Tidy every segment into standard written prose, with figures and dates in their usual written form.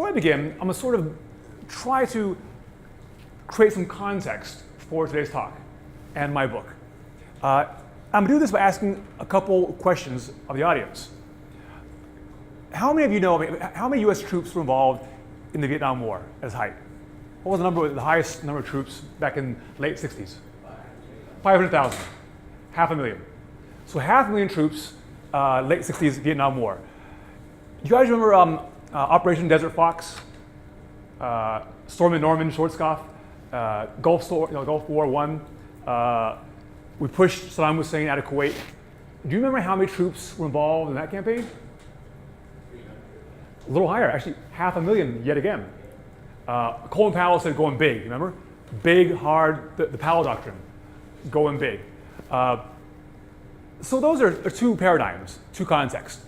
before I begin, I'm going to sort of try to create some context for today's talk and my book. I'm going to do this by asking a couple questions of the audience. How many of you know, how many US troops were involved in the Vietnam War at its height? What was the highest number of troops back in the late 60s? 500,000, 500,000. So 500,000 troops, late 60s Vietnam War. You guys remember Operation Desert Fox, Storm and Norman Schwarzkopf, Gulf War I? We pushed Saddam Hussein out of Kuwait. Do you remember how many troops were involved in that campaign? A little higher, actually 500,000 yet again. Colin Powell said going big, remember? Big, hard, the Powell Doctrine, going big. So those are two paradigms, two contexts.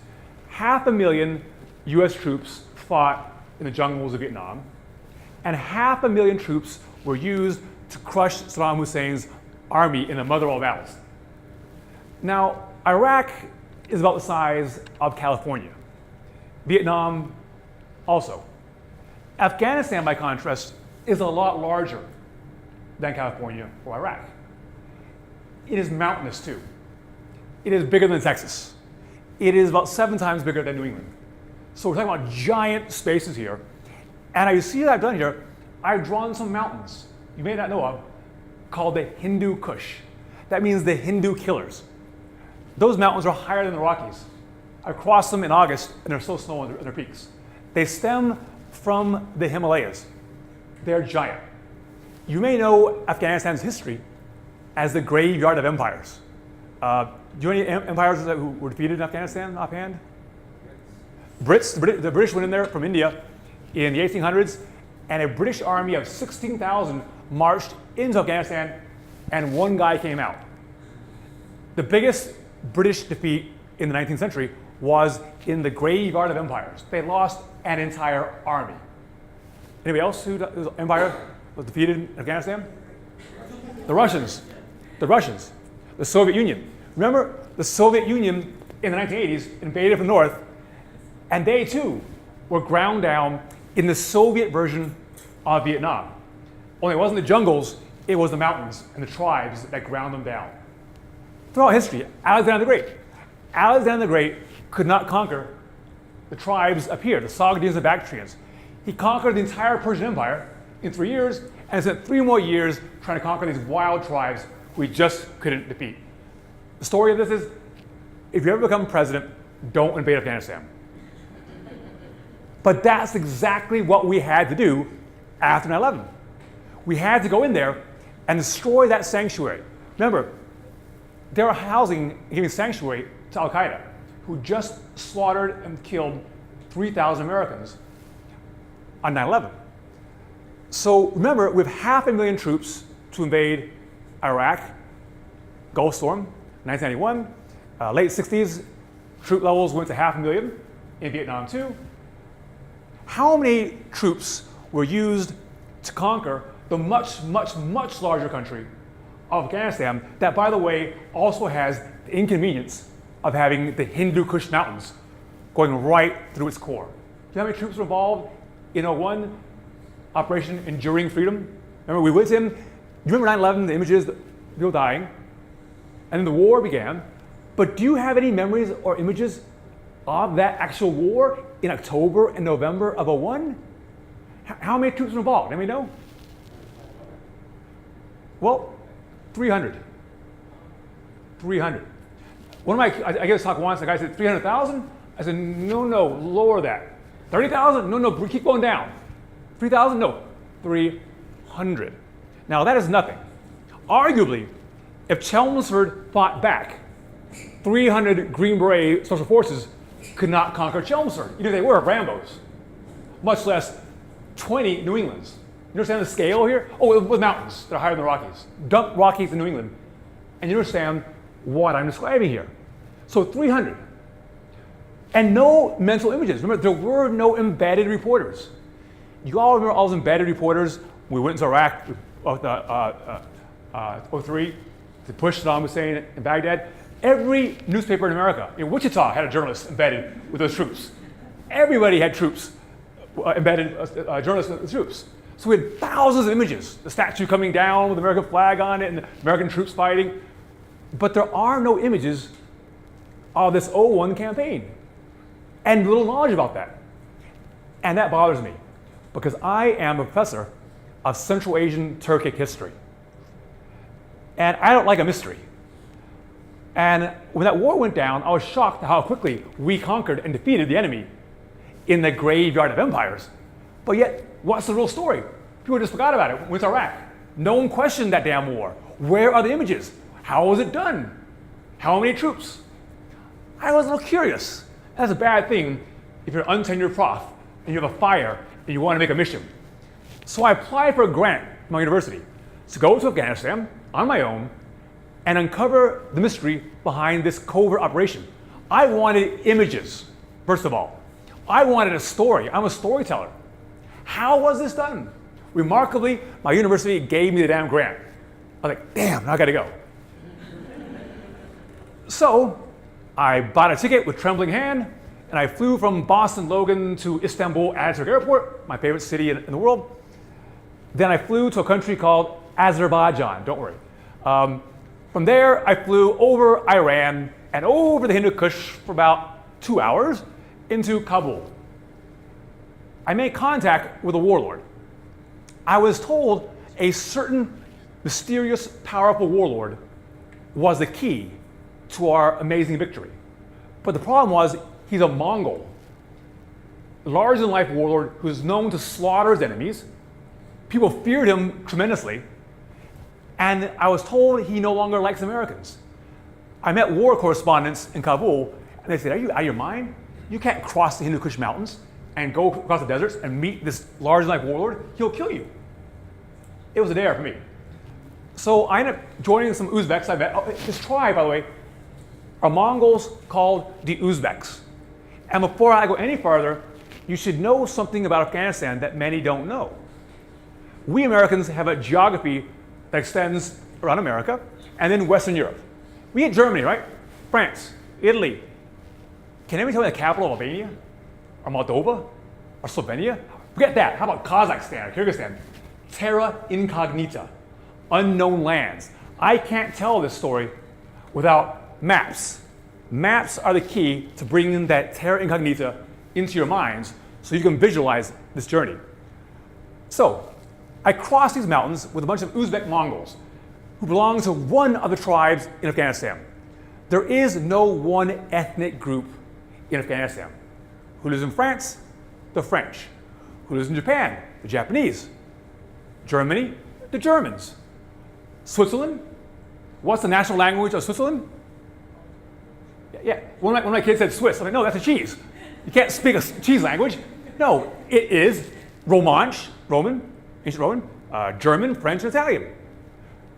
500,000 US troops fought in the jungles of Vietnam, and 500,000 troops were used to crush Saddam Hussein's army in the mother of all battles. Now, Iraq is about the size of California. Vietnam also. Afghanistan, by contrast, is a lot larger than California or Iraq. It is mountainous too. It is bigger than Texas. It is about 7 times bigger than New England. So we're talking about giant spaces here. And as you see that I've done here, I've drawn some mountains you may not know of called the Hindu Kush. That means the Hindu killers. Those mountains are higher than the Rockies. I crossed them in August and there's still snow on their peaks. They stem from the Himalayas. They're giant. You may know Afghanistan's history as the graveyard of empires. Do you know any empires who were defeated in Afghanistan offhand? The British went in there from India in the 1800s, and a British army of 16,000 marched into Afghanistan, and one guy came out. The biggest British defeat in the 19th century was in the graveyard of empires. They lost an entire army. Anybody else whose empire was defeated in Afghanistan? The Russians. The Soviet Union. Remember, the Soviet Union in the 1980s invaded from the north, and they too were ground down in the Soviet version of Vietnam. Only it wasn't the jungles, it was the mountains and the tribes that ground them down. Throughout history, Alexander the Great could not conquer the tribes up here, the Sogdians and Bactrians. He conquered the entire Persian Empire in 3 years, and spent 3 more years trying to conquer these wild tribes who he just couldn't defeat. The story of this is, if you ever become president, don't invade Afghanistan. But that's exactly what we had to do after 9/11. We had to go in there and destroy that sanctuary. Remember, they were housing, giving sanctuary to Al-Qaeda, who just slaughtered and killed 3,000 Americans on 9/11. So remember, we have 500,000 troops to invade Iraq, Gulf Storm, 1991. Late 60s, troop levels went to 500,000 in Vietnam too. How many troops were used to conquer the much, much, much larger country of Afghanistan that, by the way, also has the inconvenience of having the Hindu Kush Mountains going right through its core? Do you know how many troops were involved in 01, Operation Enduring Freedom? Remember, we went in, you remember 9/11, the images, people dying, and then the war began. But do you have any memories or images of that actual war in October and November of 01? How many troops were involved? Anybody know? Well, 300. 300. I gave this talk once, the guy said 300,000? I said, no, lower that. 30,000? No, keep going down. 3,000? No, 300. Now that is nothing. Arguably, if Chelmsford fought back, 300 Green Beret Special Forces could not conquer Chelmsford, even if they were Rambos, much less 20 New Englands. You understand the scale here? Oh, with mountains that are higher than the Rockies. Dump Rockies in New England, and you understand what I'm describing here. So 300. And no mental images. Remember, there were no embedded reporters. You all remember all those embedded reporters? We went into Iraq with 03 to push Saddam Hussein in Baghdad. Every newspaper in America, in Wichita, had a journalist embedded with those troops. Everybody had troops embedded journalists and troops. So we had thousands of images, the statue coming down with the American flag on it and the American troops fighting. But there are no images of this 01 campaign and little knowledge about that. And that bothers me because I am a professor of Central Asian Turkic history. And I don't like a mystery. And when that war went down, I was shocked at how quickly we conquered and defeated the enemy in the graveyard of empires. But yet, what's the real story? People just forgot about it with Iraq. No one questioned that damn war. Where are the images? How was it done? How many troops? I was a little curious. That's a bad thing if you're an untenured prof and you have a fire and you want to make a mission. So I applied for a grant from my university to go to Afghanistan on my own and uncover the mystery behind this covert operation. I wanted images, first of all. I wanted a story. I'm a storyteller. How was this done? Remarkably, my university gave me the damn grant. I was like, damn, now I gotta go. So I bought a ticket with trembling hand, and I flew from Boston Logan to Istanbul Ataturk Airport, my favorite city in the world. Then I flew to a country called Azerbaijan, don't worry. From there, I flew over Iran and over the Hindu Kush for about 2 hours into Kabul. I made contact with a warlord. I was told a certain mysterious, powerful warlord was the key to our amazing victory. But the problem was, he's a Mongol, larger-than-life warlord who is known to slaughter his enemies. People feared him tremendously. And I was told he no longer likes Americans. I met war correspondents in Kabul, and they said, are you out of your mind? You can't cross the Hindu Kush Mountains and go across the deserts and meet this large-like warlord. He'll kill you. It was a dare for me. So I ended up joining some Uzbeks I met. This tribe, by the way, are Mongols called the Uzbeks. And before I go any farther, you should know something about Afghanistan that many don't know. We Americans have a geography that extends around America and then Western Europe. We had Germany, right? France, Italy. Can anybody tell me the capital of Albania? Or Moldova? Or Slovenia? Forget that. How about Kazakhstan or Kyrgyzstan? Terra incognita. Unknown lands. I can't tell this story without maps. Maps are the key to bringing that terra incognita into your minds so you can visualize this journey. So, I crossed these mountains with a bunch of Uzbek Mongols who belong to one of the tribes in Afghanistan. There is no one ethnic group in Afghanistan. Who lives in France? The French. Who lives in Japan? The Japanese. Germany? The Germans. Switzerland? What's the national language of Switzerland? Yeah, one of my kids said Swiss. I'm like, no, that's a cheese. You can't speak a cheese language. No, it is Romansh, Roman, ancient Roman, German, French, and Italian.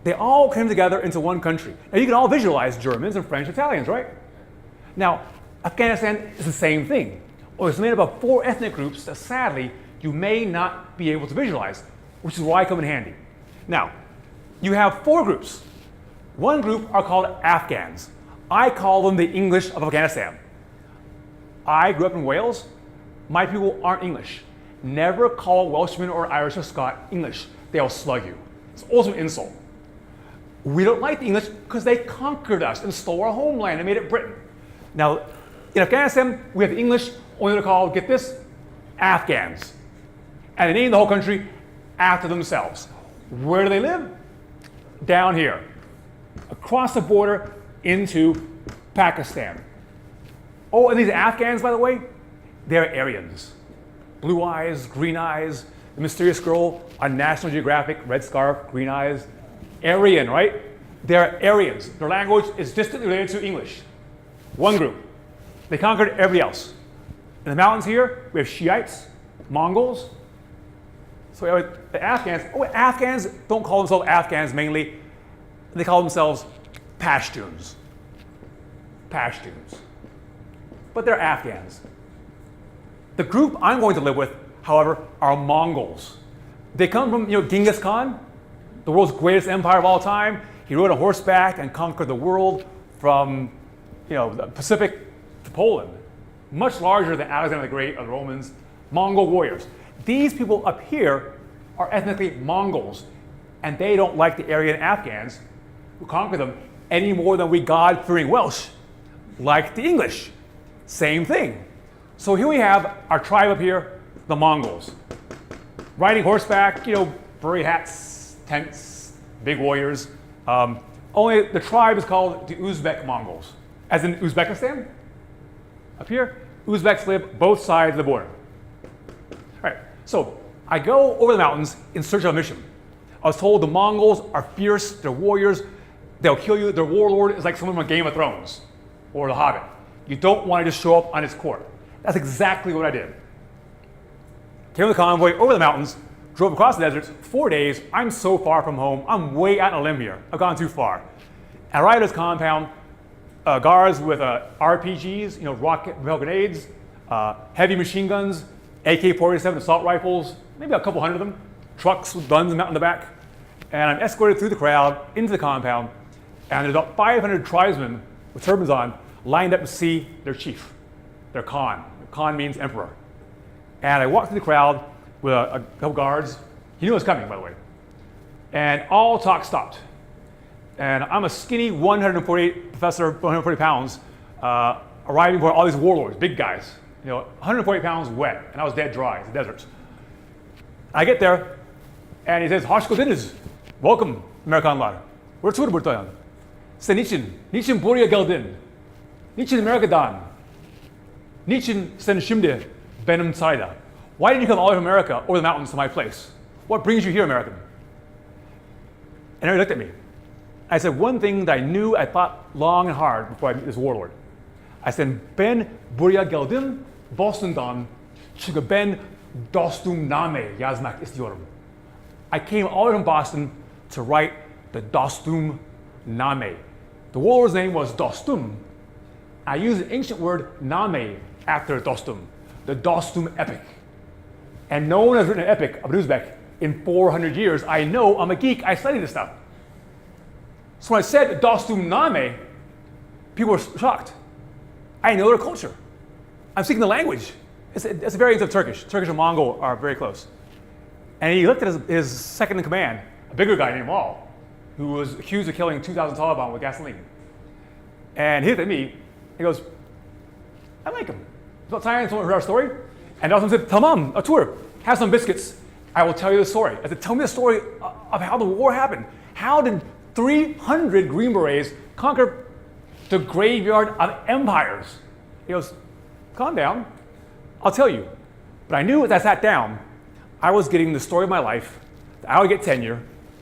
They all came together into one country. Now you can all visualize Germans and French, Italians, right? Now, Afghanistan is the same thing. Well, it's made up of 4 ethnic groups that sadly you may not be able to visualize, which is why I come in handy. Now, you have 4 groups. One group are called Afghans. I call them the English of Afghanistan. I grew up in Wales. My people aren't English. Never call Welshman or Irish or Scot English. They'll slug you. It's also an insult. We don't like the English because they conquered us and stole our homeland and made it Britain. Now, in Afghanistan, we have the English, only they're called, get this, Afghans. And they named the whole country after themselves. Where do they live? Down here, across the border into Pakistan. Oh, and these Afghans, by the way, they're Aryans. Blue eyes, green eyes, the mysterious girl on National Geographic, red scarf, green eyes. Aryan, right? They're Aryans. Their language is distantly related to English. One group. They conquered everybody else. In the mountains here, we have Shiites, Mongols. So we have the Afghans. Oh, Afghans don't call themselves Afghans mainly. They call themselves Pashtuns. Pashtuns. But they're Afghans. The group I'm going to live with, however, are Mongols. They come from, Genghis Khan, the world's greatest empire of all time. He rode on horseback and conquered the world from, the Pacific to Poland. Much larger than Alexander the Great or the Romans. Mongol warriors. These people up here are ethnically Mongols, and they don't like the Aryan Afghans who conquered them any more than we God-fearing Welsh like the English. Same thing. So here we have our tribe up here, the Mongols. Riding horseback, furry hats, tents, big warriors. Only the tribe is called the Uzbek Mongols, as in Uzbekistan. Up here, Uzbeks live both sides of the border. All right, so I go over the mountains in search of a mission. I was told the Mongols are fierce, they're warriors, they'll kill you. Their warlord is like someone from Game of Thrones or The Hobbit. You don't want to just show up on his court. That's exactly what I did. Came with a convoy over the mountains, drove across the deserts, 4 days. I'm so far from home. I'm way out on a limb here. I've gone too far. I arrived at this compound, guards with RPGs, rocket-propelled grenades, heavy machine guns, AK-47 assault rifles, maybe a couple hundred of them, trucks with guns mounted in the back. And I'm escorted through the crowd into the compound, and there's about 500 tribesmen with turbans on lined up to see their chief, their Khan. Khan means emperor. And I walked through the crowd with a couple guards. He knew I was coming, by the way. And all talk stopped. And I'm a skinny 148 professor, 140 pounds, arriving before all these warlords, big guys, 140 pounds wet, and I was dead dry in the deserts. I get there, and he says, "Hoş geldiniz. Welcome, Amerikanlar. We're buradayım. Sen niçin buraya geldin? Niçin Amerika'dan? Niçin sen şimdi benim sarayda? Why did you come all the way from America over the mountains to my place? What brings you here, American?" And he looked at me. I said one thing that I knew, I thought long and hard before I met this warlord. I said, "Ben buraya geldim, Boston'dan, çünkü ben dostumname yazmak istiyorum." I came all the way from Boston to write the Dostum Name. The warlord's name was Dostum. I used an ancient word Name after Dostum, the Dostum epic. And no one has written an epic of Uzbek in 400 years. I know, I'm a geek, I study this stuff. So when I said Dostum Name, people were shocked. I know their culture. I'm speaking the language. It's a variant of Turkish. Turkish and Mongol are very close. And he looked at his second in command, a bigger guy named Wall, who was accused of killing 2,000 Taliban with gasoline. And he looked at me, he goes, "I like him. It's about time someone heard our story." And Dawson said, "Tamam, Atur, have some biscuits. I will tell you the story." I said, "Tell me the story of how the war happened. How did 300 Green Berets conquer the graveyard of empires?" He goes, "Calm down. I'll tell you." But I knew as I sat down, I was getting the story of my life, I would get tenure,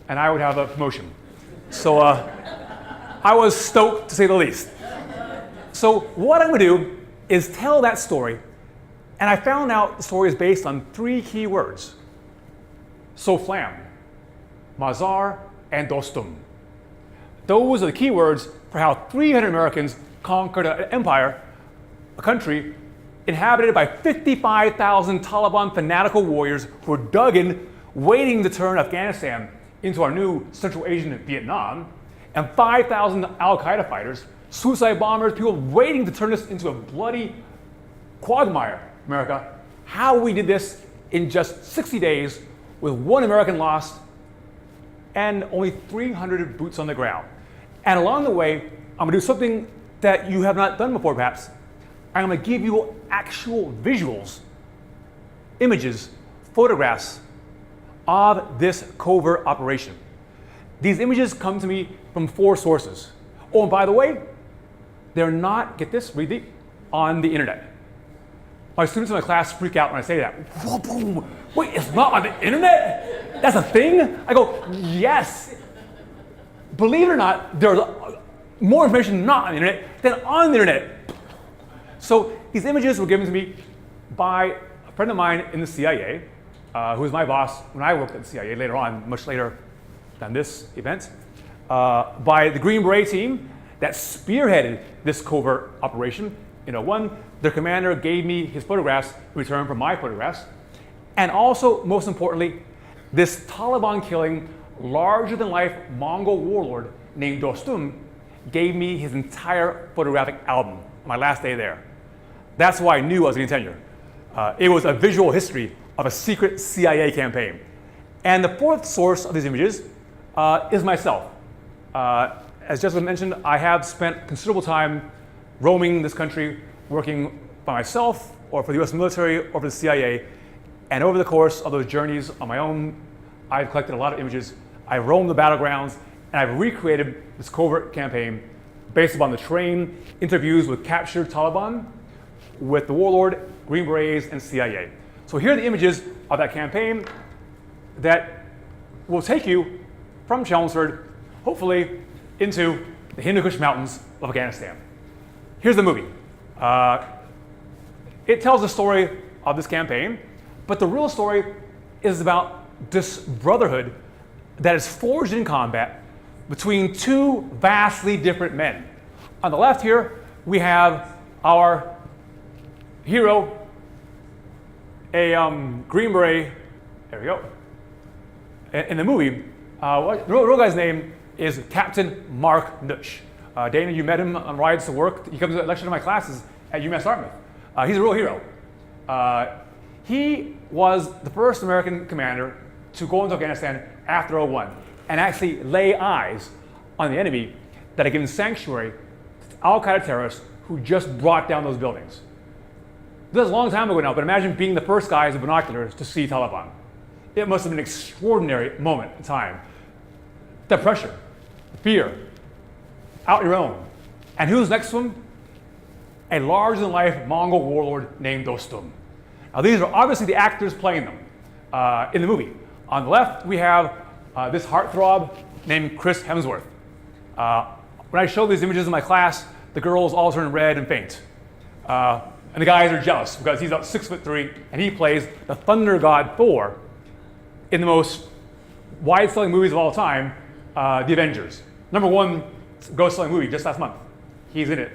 and I would have a promotion. So I was stoked, to say the least. So what I'm going to do is tell that story, and I found out the story is based on 3 key words: Soflam, Mazar, and Dostum. Those are the key words for how 300 Americans conquered an empire, a country inhabited by 55,000 Taliban fanatical warriors who were dug in, waiting to turn Afghanistan into our new Central Asian Vietnam, and 5,000 Al-Qaeda fighters, suicide bombers, people waiting to turn this into a bloody quagmire, America. How we did this in just 60 days with 1 American lost and only 300 boots on the ground. And along the way, I'm going to do something that you have not done before, perhaps. I'm going to give you actual visuals, images, photographs of this covert operation. These images come to me from 4 sources. Oh, and by the way, they're not, get this, read deep, on the internet. My students in my class freak out when I say that. Whoa, boom. Wait, it's not on the internet? That's a thing? I go, yes. Believe it or not, there's more information not on the internet than on the internet. So these images were given to me by a friend of mine in the CIA, who was my boss when I worked at the CIA later on, much later than this event, by the Green Beret team that spearheaded this covert operation. Their commander gave me his photographs in return for my photographs. And also, most importantly, this Taliban-killing, larger-than-life Mongol warlord named Dostum gave me his entire photographic album on my last day there. That's why I knew I was getting tenure. It was a visual history of a secret CIA campaign. And the fourth source of these images is myself. As Jessica mentioned, I have spent considerable time roaming this country, working by myself, or for the US military, or for the CIA. And over the course of those journeys on my own, I've collected a lot of images. I've roamed the battlegrounds, and I've recreated this covert campaign based upon the train interviews with captured Taliban, with the Warlord, Green Berets, and CIA. So here are the images of that campaign that will take you from Chelmsford, hopefully, into the Hindu Kush Mountains of Afghanistan. Here's the movie. It tells the story of this campaign, but the real story is about this brotherhood that is forged in combat between two vastly different men. On the left here, we have our hero, a Green Beret. There we go. In the movie, the real guy's name is Captain Mark Nutsch. Dana, you met him on rides to work. He comes to lecture to my classes at UMass Dartmouth. He's a real hero. He was the first American commander to go into Afghanistan after 2001 and actually lay eyes on the enemy that had given sanctuary to Al-Qaeda terrorists who just brought down those buildings. This is a long time ago now, but imagine being the first guys with binoculars to see Taliban. It must have been an extraordinary moment in time. The pressure, the fear, out your own. And who's next to him? A larger-than-life Mongol warlord named Dostum. Now these are obviously the actors playing them in the movie. On the left, we have this heartthrob named Chris Hemsworth. When I show these images in my class, the girls all turn red and faint. And the guys are jealous because he's about 6'3" and he plays the thunder god Thor in the most wide-selling movies of all time, The Avengers. #1 gross-selling movie just last month. He's in it,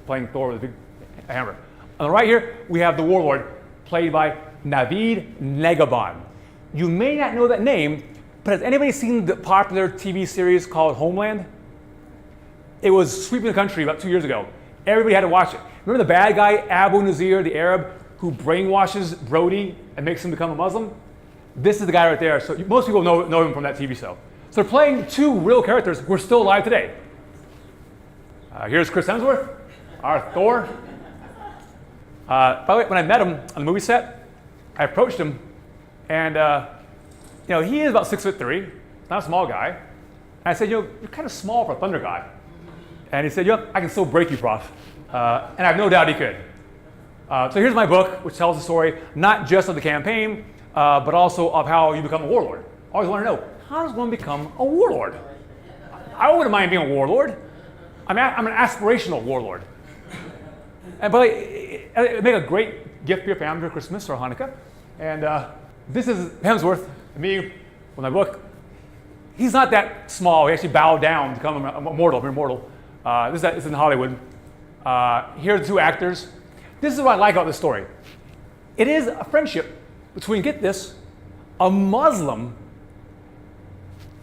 playing Thor with a big hammer. On the right here, we have the Warlord, played by Naveed Negahban. You may not know that name, but has anybody seen the popular TV series called Homeland? It was sweeping the country about 2 years ago. Everybody had to watch it. Remember the bad guy, Abu Nazir, the Arab, who brainwashes Brody and makes him become a Muslim? This is the guy right there. So most people know him from that TV show. So they're playing two real characters who are still alive today. Here's Chris Hemsworth, our Thor. By the way, when I met him on the movie set, I approached him, and he is about 6'3", not a small guy. And I said, you're kind of small for a thunder god. And he said, I can still break you, Prof. And I have no doubt he could. So here's my book, which tells the story not just of the campaign, but also of how you become a warlord. I always want to know, how does one become a warlord? I wouldn't mind being a warlord. I'm an aspirational warlord. And but it make a great gift for your family for Christmas or Hanukkah. And this is Hemsworth, me, with my book. He's not that small. He actually bowed down to become immortal. This is in Hollywood. Here are the two actors. This is what I like about this story. It is a friendship between, get this, a Muslim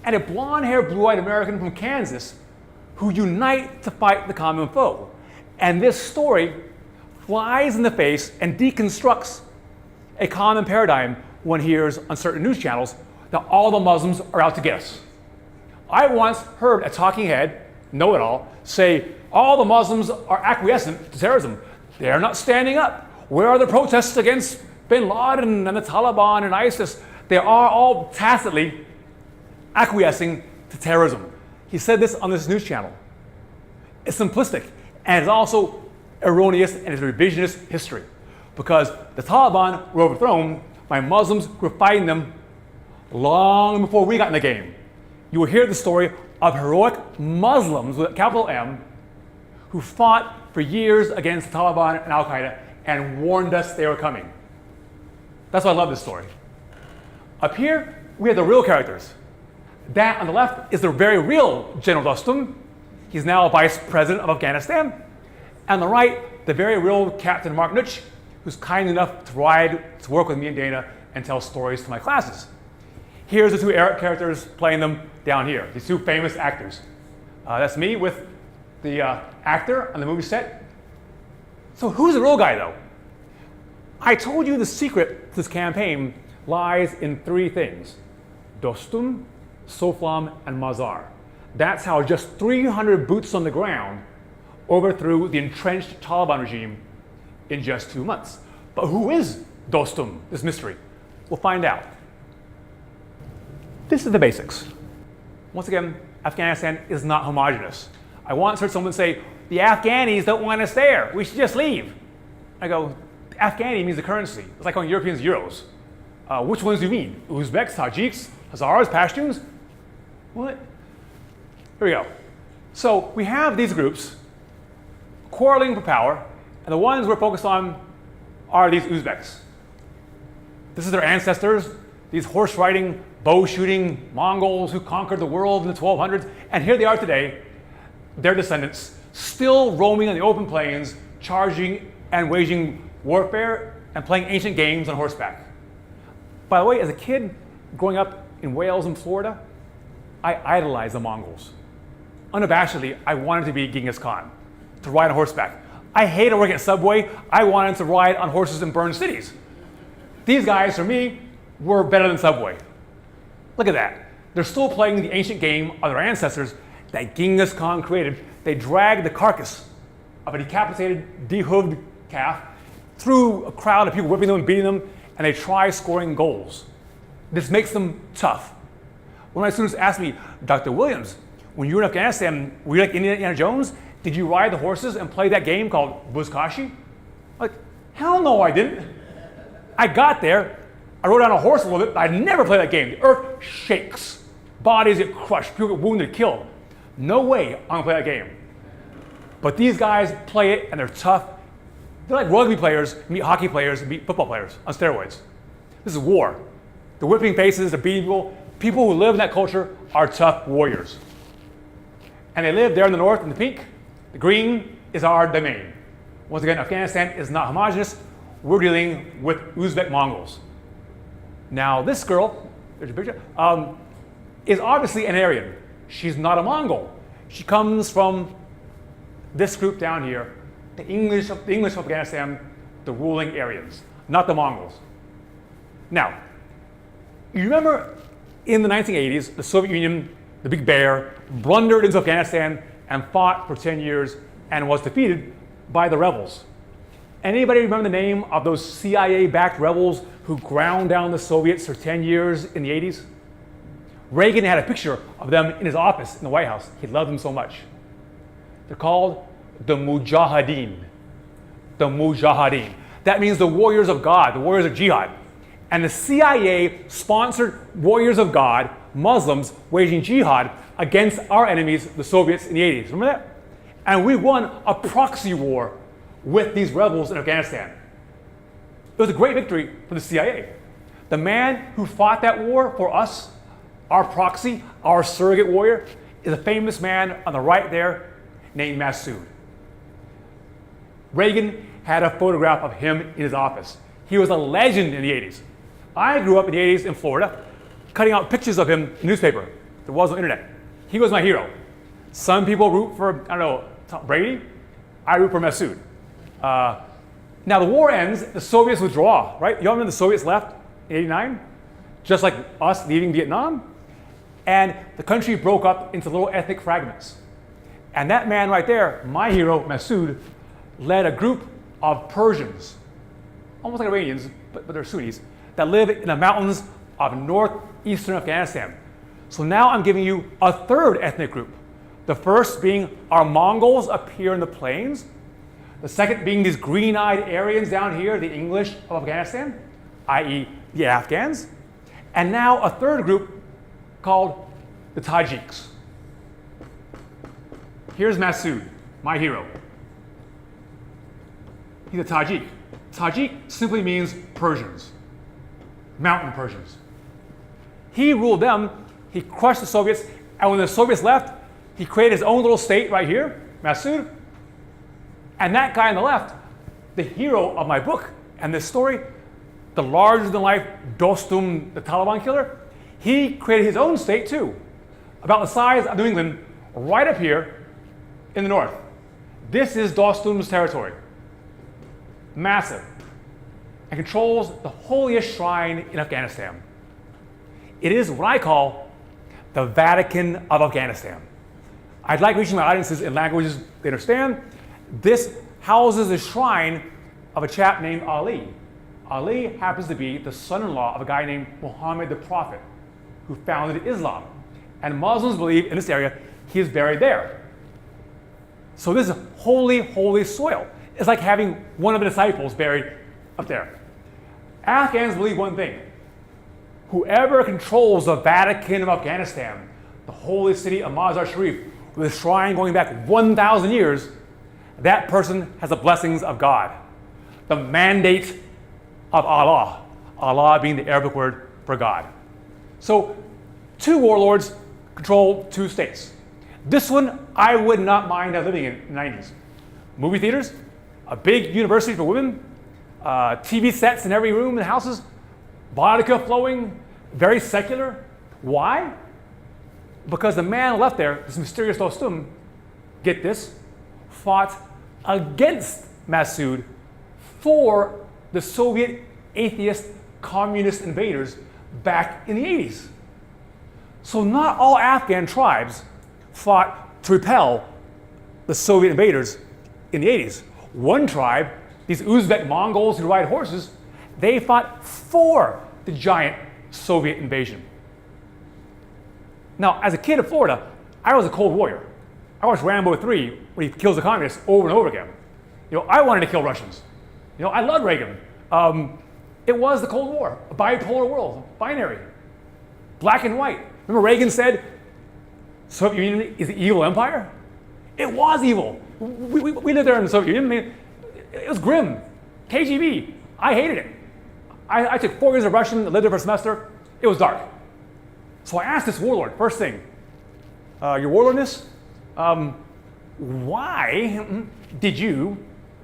and a blonde-haired, blue-eyed American from Kansas who unite to fight the common foe. And this story flies in the face and deconstructs a common paradigm one hears on certain news channels that all the Muslims are out to get us. I once heard a talking head, know-it-all, say all the Muslims are acquiescent to terrorism. They are not standing up. Where are the protests against bin Laden and the Taliban and ISIS? They are all tacitly acquiescing to terrorism. He said this on this news channel. It's simplistic, and it's also erroneous, and it's revisionist history. Because the Taliban were overthrown by Muslims who were fighting them long before we got in the game. You will hear the story of heroic Muslims with a capital M who fought for years against the Taliban and Al-Qaeda and warned us they were coming. That's why I love this story. Up here, we have the real characters. That on the left is the very real General Dostum. He's now Vice President of Afghanistan. And on the right, the very real Captain Mark Nutsch, who's kind enough to ride to work with me and Dana and tell stories to my classes. Here's the two characters playing them down here, these two famous actors. That's me with the actor on the movie set. So who's the real guy, though? I told you the secret to this campaign lies in three things: Dostum, Soflam, and Mazar. That's how just 300 boots on the ground overthrew the entrenched Taliban regime in just 2 months. But who is Dostum, this mystery? We'll find out. This is the basics. Once again, Afghanistan is not homogenous. I once heard someone say, the Afghanis don't want us there, we should just leave. I go, Afghani means the currency. It's like calling Europeans euros. Which ones do you mean? Uzbeks, Tajiks, Hazars, Pashtuns? What? Here we go. So we have these groups quarreling for power, and the ones we're focused on are these Uzbeks. This is their ancestors, these horse-riding, bow-shooting Mongols who conquered the world in the 1200s, and here they are today, their descendants, still roaming on the open plains, charging and waging warfare and playing ancient games on horseback. By the way, as a kid growing up in Wales and Florida, I idolized the Mongols. Unabashedly, I wanted to be Genghis Khan, to ride on horseback. I hated working at Subway. I wanted to ride on horses and burn cities. These guys, for me, were better than Subway. Look at that. They're still playing the ancient game of their ancestors that Genghis Khan created. They dragged the carcass of a decapitated, dehooved calf through a crowd of people whipping them and beating them, and they try scoring goals. This makes them tough. One of my students asked me, Dr. Williams, when you were in Afghanistan, were you like Indiana Jones? Did you ride the horses and play that game called Buzkashi? Like, hell no, I didn't. I got there, I rode on a horse a little bit, but I'd never play that game. The earth shakes, bodies get crushed, people get wounded, killed. No way I'm gonna play that game. But these guys play it and they're tough. They're like rugby players meet hockey players and meet football players on steroids. This is war. The whipping faces, the beating people. People who live in that culture are tough warriors. And they live there in the north in the pink. The green is our domain. Once again, Afghanistan is not homogenous. We're dealing with Uzbek Mongols. Now this girl, there's a picture, is obviously an Aryan. She's not a Mongol. She comes from this group down here, the English of Afghanistan, the ruling Aryans, not the Mongols. Now, you remember in the 1980s, the Soviet Union, the big bear, blundered into Afghanistan and fought for 10 years and was defeated by the rebels. Anybody remember the name of those CIA-backed rebels who ground down the Soviets for 10 years in the 80s? Reagan had a picture of them in his office in the White House. He loved them so much. They're called the Mujahideen. The Mujahideen. That means the warriors of God, the warriors of jihad. And the CIA sponsored warriors of God, Muslims, waging jihad against our enemies, the Soviets, in the 80s. Remember that? And we won a proxy war with these rebels in Afghanistan. It was a great victory for the CIA. The man who fought that war for us, our proxy, our surrogate warrior, is a famous man on the right there named Massoud. Reagan had a photograph of him in his office. He was a legend in the 80s. I grew up in the 80s in Florida, cutting out pictures of him in the newspaper. There was no internet. He was my hero. Some people root for, I don't know, Tom Brady. I root for Massoud. Now the war ends, the Soviets withdraw, right? You all remember the Soviets left in 89? Just like us leaving Vietnam? And the country broke up into little ethnic fragments. And that man right there, my hero, Massoud, led a group of Persians, almost like Iranians, but they're Sunnis, that live in the mountains of northeastern Afghanistan. So now I'm giving you a third ethnic group. The first being our Mongols up here in the plains. The second being these green-eyed Aryans down here, the English of Afghanistan, i.e. the Afghans. And now a third group called the Tajiks. Here's Massoud, my hero. He's a Tajik. Tajik simply means Persians, mountain Persians. He ruled them, he crushed the Soviets, and when the Soviets left, he created his own little state right here, Massoud. And that guy on the left, the hero of my book and this story, the larger-than-life Dostum, the Taliban killer, he created his own state too, about the size of New England, right up here in the north. This is Dostum's territory. Massive. and controls the holiest shrine in Afghanistan. It is what I call the Vatican of Afghanistan. I'd like reaching my audiences in languages they understand. This houses a shrine of a chap named Ali. Ali happens to be the son-in-law of a guy named Muhammad the Prophet, who founded Islam. And Muslims believe in this area he is buried there. So this is holy, holy soil. It's like having one of the disciples buried up there. Afghans believe one thing. Whoever controls the Vatican of Afghanistan, the holy city of Mazar-Sharif, with a shrine going back 1,000 years, that person has the blessings of God. The mandate of Allah. Allah being the Arabic word for God. So, two warlords control two states. This one, I would not mind living in the 90s. Movie theaters, a big university for women, TV sets in every room in the houses, vodka flowing, very secular. Why? Because the man left there, this mysterious Dostum, get this, fought against Massoud for the Soviet atheist communist invaders back in the 80s. So not all Afghan tribes fought to repel the Soviet invaders in the 80s. One tribe, these Uzbek Mongols who ride horses, they fought for the giant Soviet invasion. Now, as a kid in Florida, I was a Cold Warrior. I watched Rambo 3 when he kills the communists over and over again. I wanted to kill Russians. I loved Reagan. It was the Cold War, a bipolar world, binary, black and white. Remember Reagan said, Soviet Union is the evil empire? It was evil. We lived there in the Soviet Union. I mean, it was grim. KGB. I hated it. I took 4 years of Russian, lived there for a semester. It was dark. So I asked this warlord, first thing, your warlordness, why did you,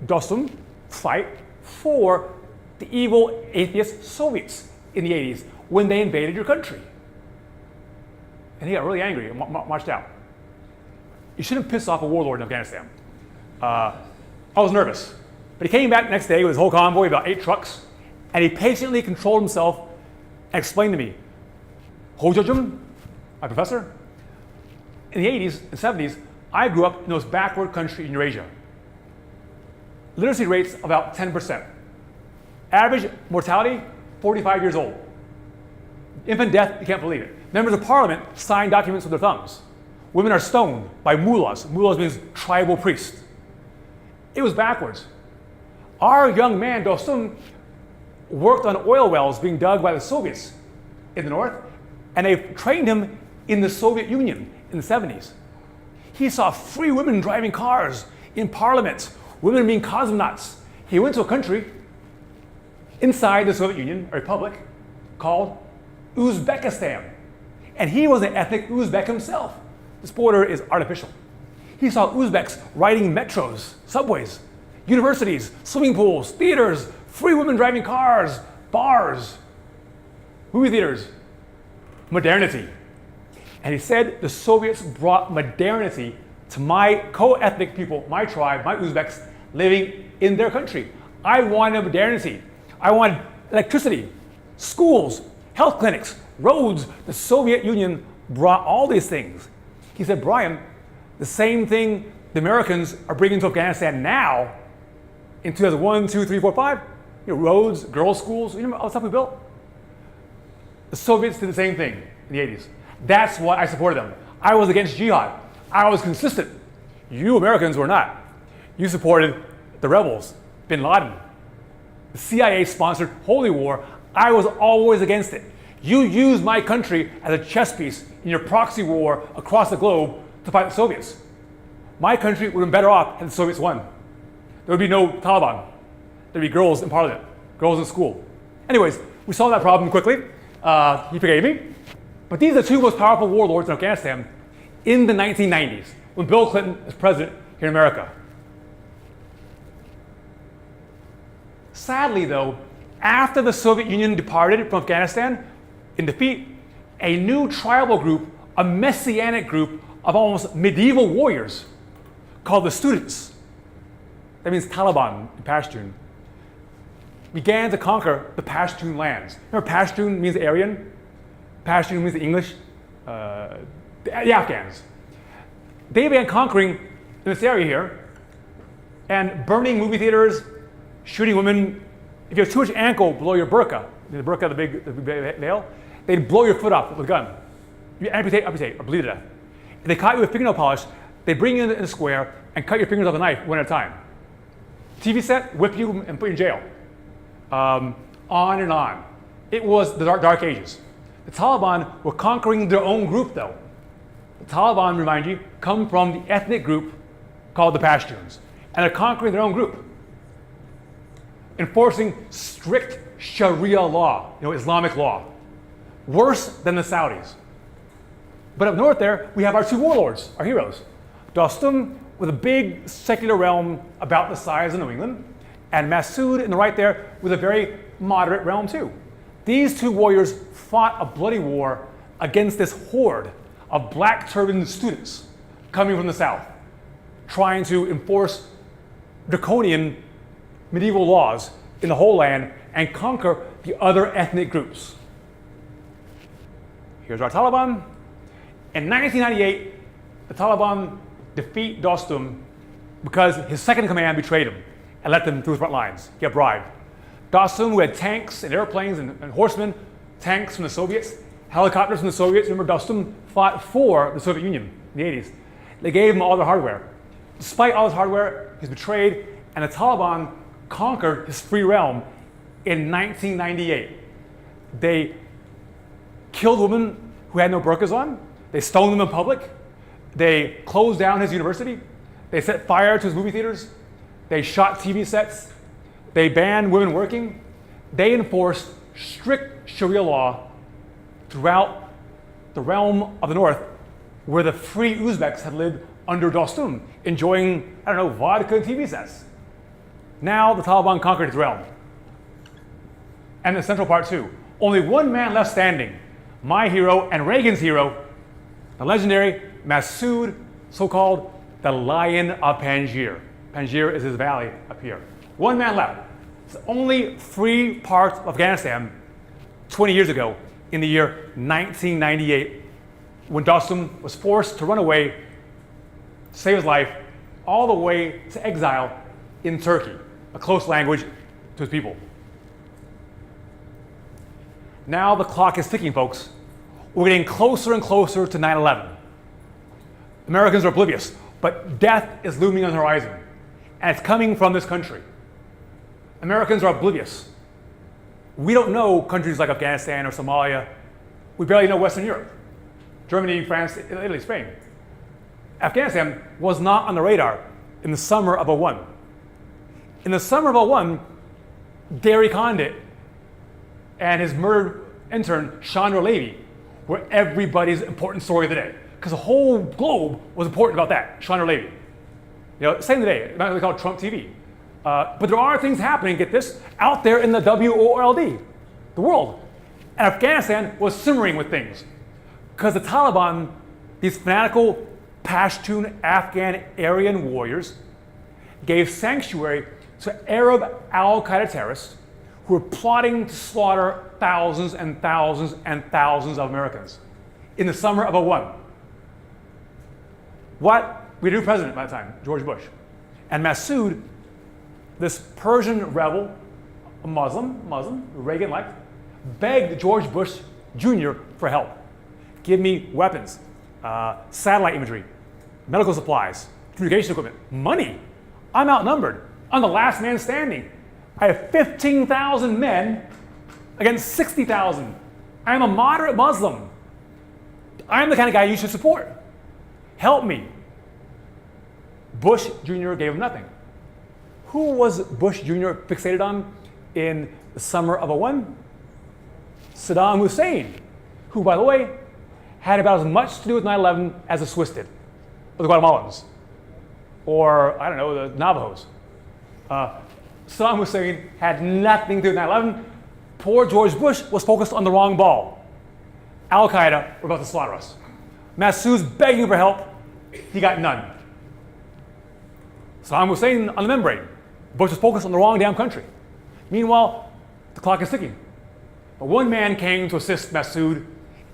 Dostum, fight for the evil atheist Soviets in the 80s when they invaded your country? And he got really angry and marched out. You shouldn't piss off a warlord in Afghanistan. I was nervous. But he came back the next day with his whole convoy, about 8 trucks, and he patiently controlled himself and explained to me, Hojojum, my professor, in the 80s and 70s, I grew up in the most backward country in Eurasia. Literacy rates about 10%. Average mortality, 45 years old. Infant death, you can't believe it. Members of parliament sign documents with their thumbs. Women are stoned by mullahs. Mullahs means tribal priests. It was backwards. Our young man, Dostum, worked on oil wells being dug by the Soviets in the north, and they trained him in the Soviet Union in the 70s. He saw free women driving cars in parliament, women being cosmonauts. He went to a country inside the Soviet Union, a republic, called Uzbekistan. And he was an ethnic Uzbek himself. This border is artificial. He saw Uzbeks riding metros, subways, universities, swimming pools, theaters, free women driving cars, bars, movie theaters, modernity. And he said the Soviets brought modernity to my co-ethnic people, my tribe, my Uzbeks, living in their country. I wanted modernity. I wanted electricity, schools, health clinics, roads. The Soviet Union brought all these things. He said, Brian, the same thing the Americans are bringing to Afghanistan now in 2001, 2, 3, 4, 5, roads, girls' schools, all the stuff we built. The Soviets did the same thing in the 80s. That's why I supported them. I was against jihad. I was consistent. You Americans were not. You supported the rebels, bin Laden. The CIA-sponsored holy war. I was always against it. You used my country as a chess piece in your proxy war across the globe to fight the Soviets. My country would have been better off had the Soviets won. There would be no Taliban. There'd be girls in parliament, girls in school. Anyways, we solved that problem quickly. He forgave me. But these are the two most powerful warlords in Afghanistan in the 1990s, when Bill Clinton was president here in America. Sadly, though, after the Soviet Union departed from Afghanistan in defeat, a new tribal group, a messianic group of almost medieval warriors called the Students, that means Taliban in Pashtun, began to conquer the Pashtun lands. Remember, Pashtun means Aryan. Pashtun means the English, the Afghans. They began conquering in this area here and burning movie theaters, shooting women. If you have too much ankle below your burqa, the burqa, the big veil, they'd blow your foot off with a gun. You amputate, or bleed to death. If they caught you with fingernail polish, they'd bring you in a square and cut your fingers off with a knife one at a time. TV set, whip you and put you in jail. On and on. It was the dark ages. The Taliban were conquering their own group, though. The Taliban, remind you, come from the ethnic group called the Pashtuns, and they're conquering their own group, enforcing strict Sharia law, Islamic law, worse than the Saudis. But up north there, we have our two warlords, our heroes. Dostum, with a big secular realm about the size of New England, and Massoud in the right there with a very moderate realm too. These two warriors fought a bloody war against this horde of black turbaned students coming from the south, trying to enforce draconian medieval laws in the whole land and conquer the other ethnic groups. Here's our Taliban. In 1998, the Taliban defeat Dostum because his second in command betrayed him and let them through the front lines, get bribed. Dostum, who had tanks and airplanes and horsemen, tanks from the Soviets, helicopters from the Soviets. Remember, Dostum fought for the Soviet Union in the 80s. They gave him all their hardware. Despite all his hardware, he's betrayed, and the Taliban conquered his free realm in 1998. They killed women who had no burqas on. They stoned them in public. They closed down his university. They set fire to his movie theaters. They shot TV sets. They banned women working. They enforced strict Sharia law throughout the realm of the north, where the free Uzbeks had lived under Dostum, enjoying, vodka and TV sets. Now the Taliban conquered his realm. And the central part too. Only one man left standing, my hero and Reagan's hero, the legendary Massoud, so-called the Lion of Panjshir. Panjshir is his valley up here. One man left. It's the only free part of Afghanistan 20 years ago in the year 1998, when Dostum was forced to run away to save his life all the way to exile in Turkey, a close language to his people. Now the clock is ticking, folks. We're getting closer and closer to 9/11. Americans are oblivious, but death is looming on the horizon, and it's coming from this country. Americans are oblivious. We don't know countries like Afghanistan or Somalia. We barely know Western Europe, Germany, France, Italy, Spain. Afghanistan was not on the radar in the summer of '01. In the summer of '01, Gary Condit and his murdered intern, Chandra Levy, were everybody's important story of the day, because the whole globe was important about that, Chandra Levy. Same today, it might be called Trump TV. But there are things happening, get this, out there in the WORLD, the world. And Afghanistan was simmering with things, because the Taliban, these fanatical Pashtun Afghan Aryan warriors, gave sanctuary to Arab al-Qaeda terrorists who were plotting to slaughter thousands and thousands and thousands of Americans in the summer of '01. We had a new president by the time, George Bush. And Massoud, this Persian rebel, a Muslim, Reagan-elect, begged George Bush Jr. for help. Give me weapons, satellite imagery, medical supplies, communication equipment, money. I'm outnumbered. I'm the last man standing. I have 15,000 men against 60,000. I am a moderate Muslim. I'm the kind of guy you should support. Help me. Bush Jr. gave him nothing. Who was Bush Jr. fixated on in the summer of '01? Saddam Hussein, who, by the way, had about as much to do with 9/11 as the Swiss did, or the Guatemalans, or, the Navajos. Saddam Hussein had nothing to do with 9/11. Poor George Bush was focused on the wrong ball. Al-Qaeda were about to slaughter us. Massoud's begging for help. He got none. Saddam Hussein on the membrane. Bush was focused on the wrong damn country. Meanwhile, the clock is ticking. But one man came to assist Massoud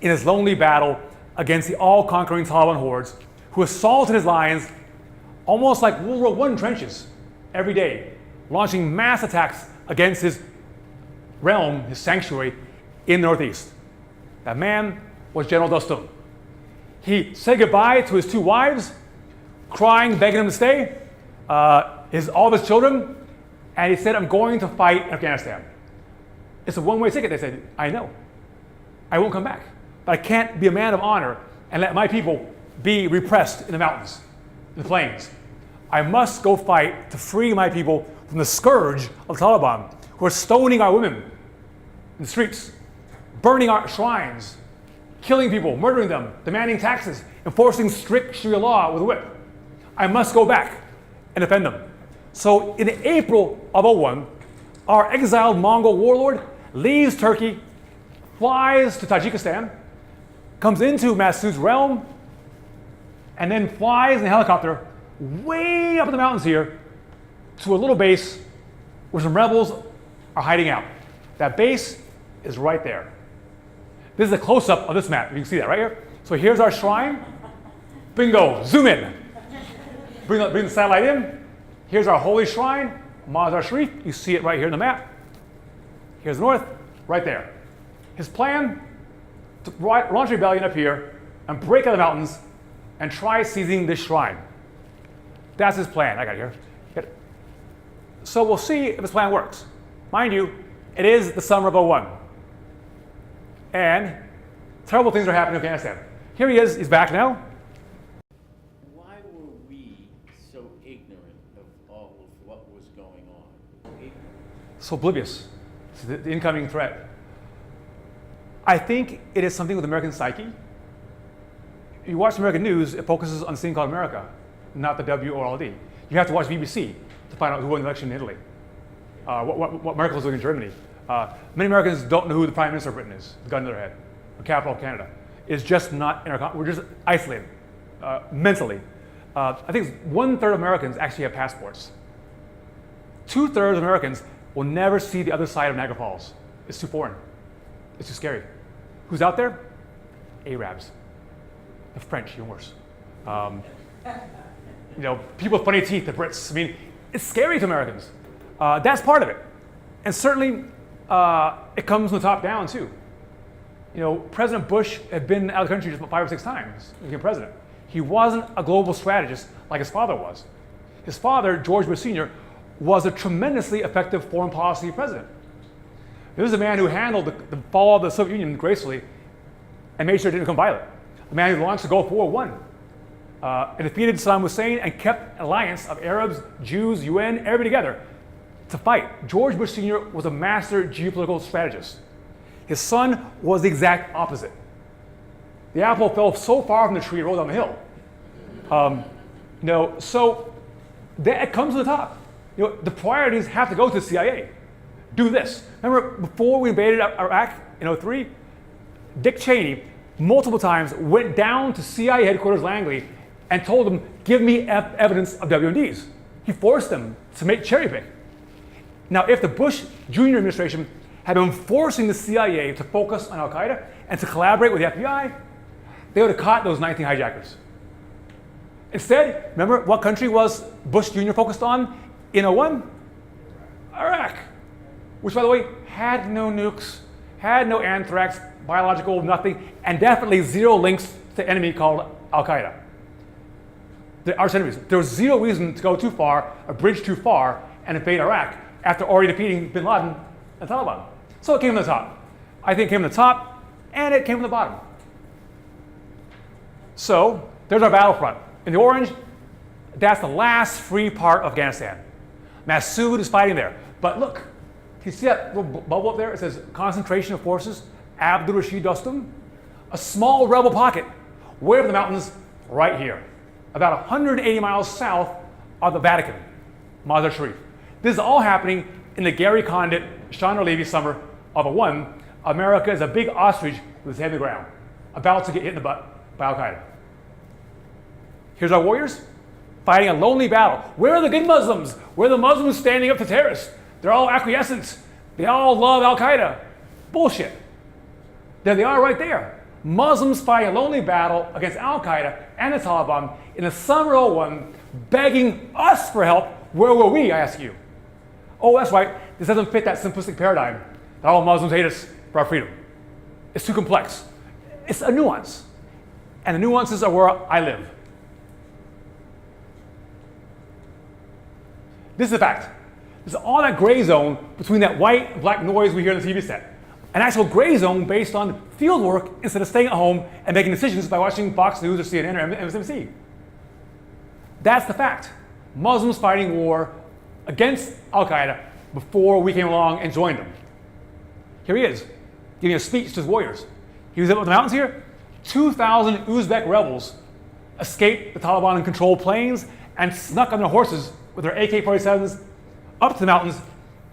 in his lonely battle against the all-conquering Taliban hordes who assaulted his lines almost like World War I trenches every day, launching mass attacks against his realm, his sanctuary in the northeast. That man was General Dostum. He said goodbye to his 2 wives, crying, begging him to stay, all of his children, and he said, I'm going to fight in Afghanistan. It's a one-way ticket, they said. I know. I won't come back. But I can't be a man of honor and let my people be repressed in the mountains, in the plains. I must go fight to free my people from the scourge of the Taliban, who are stoning our women in the streets, burning our shrines, killing people, murdering them, demanding taxes, enforcing strict Sharia law with a whip. I must go back and defend them. So in April of 01, our exiled Mongol warlord leaves Turkey, flies to Tajikistan, comes into Massoud's realm, and then flies in a helicopter way up in the mountains here to a little base where some rebels are hiding out. That base is right there. This is a close-up of this map. You can see that right here. So here's our shrine. Bingo, zoom in. Bring the satellite in. Here's our holy shrine, Mazar Sharif. You see it right here in the map. Here's the north, right there. His plan, to launch a rebellion up here and break out of the mountains and try seizing this shrine. That's his plan. I got it here. Get it. So we'll see if his plan works. Mind you, it is the summer of 01. And terrible things are happening in Afghanistan. Here he is, he's back now. Why were we so ignorant of all of what was going on? So oblivious to the incoming threat. I think it is something with American psyche. You watch American news, it focuses on this thing called America, not the WORLD. You have to watch BBC to find out who won the election in Italy, what Merkel is doing in Germany. Many Americans don't know who the Prime Minister of Britain is, the gun to their head, the capital of Canada. It's just not in our, we're just isolated mentally. I think 1/3 of Americans actually have passports. 2/3 of Americans will never see the other side of Niagara Falls. It's too foreign. It's too scary. Who's out there? Arabs. The French, even worse. People with funny teeth, the Brits. I mean, it's scary to Americans. That's part of it. And certainly, it comes from the top down, too. President Bush had been out of the country just about 5 or 6 times when he became president. He wasn't a global strategist like his father was. His father, George Bush Sr., was a tremendously effective foreign policy president. This is a man who handled the fall of the Soviet Union gracefully and made sure it didn't become violent. A man who launched the Gulf War I, and defeated Saddam Hussein and kept an alliance of Arabs, Jews, UN, everybody together to fight. George Bush Sr. was a master geopolitical strategist. His son was the exact opposite. The apple fell so far from the tree it rolled down the hill. So it comes to the top. The priorities have to go to the CIA. Do this. Remember, before we invaded Iraq in 2003, Dick Cheney multiple times went down to CIA headquarters Langley and told them, give me evidence of WMDs. He forced them to make cherry pick. Now, if the Bush Jr. administration had been forcing the CIA to focus on Al-Qaeda and to collaborate with the FBI, they would have caught those 19 hijackers. Instead, remember what country was Bush Jr. focused on in 01? Iraq, which, by the way, had no nukes, had no anthrax, biological, nothing, and definitely zero links to the enemy called Al-Qaeda. The arch enemies. There was zero reason to go too far, a bridge too far, and invade Iraq after already defeating bin Laden and Taliban. So it came from the top. I think it came from the top, and it came from the bottom. So there's our battlefront. In the orange, that's the last free part of Afghanistan. Massoud is fighting there. But look, you see that little bubble up there? It says concentration of forces, Abdul Rashid Dostum. A small rebel pocket, way up in the mountains, right here. About 180 miles south of the Vatican, Mazar Sharif. This is all happening in the Gary Condit, Chandra Levy summer of 01. America is a big ostrich with its head in the ground, about to get hit in the butt by Al-Qaeda. Here's our warriors fighting a lonely battle. Where are the good Muslims? Where are the Muslims standing up to terrorists? They're all acquiescent. They all love Al-Qaeda. Bullshit. There they are right there. Muslims fighting a lonely battle against Al-Qaeda and the Taliban in the summer of '01, begging us for help. Where were we, I ask you? Oh, that's right. This doesn't fit that simplistic paradigm that all Muslims hate us for our freedom. It's too complex. It's a nuance. And the nuances are where I live. This is a fact. There's all that gray zone between that white and black noise we hear on the TV set. An actual gray zone based on field work instead of staying at home and making decisions by watching Fox News or CNN or MSNBC. That's the fact. Muslims fighting war against Al-Qaeda before we came along and joined them. Here he is, giving a speech to his warriors. He was up in the mountains here. 2,000 Uzbek rebels escaped the Taliban-controlled plains and snuck on their horses with their AK-47s up to the mountains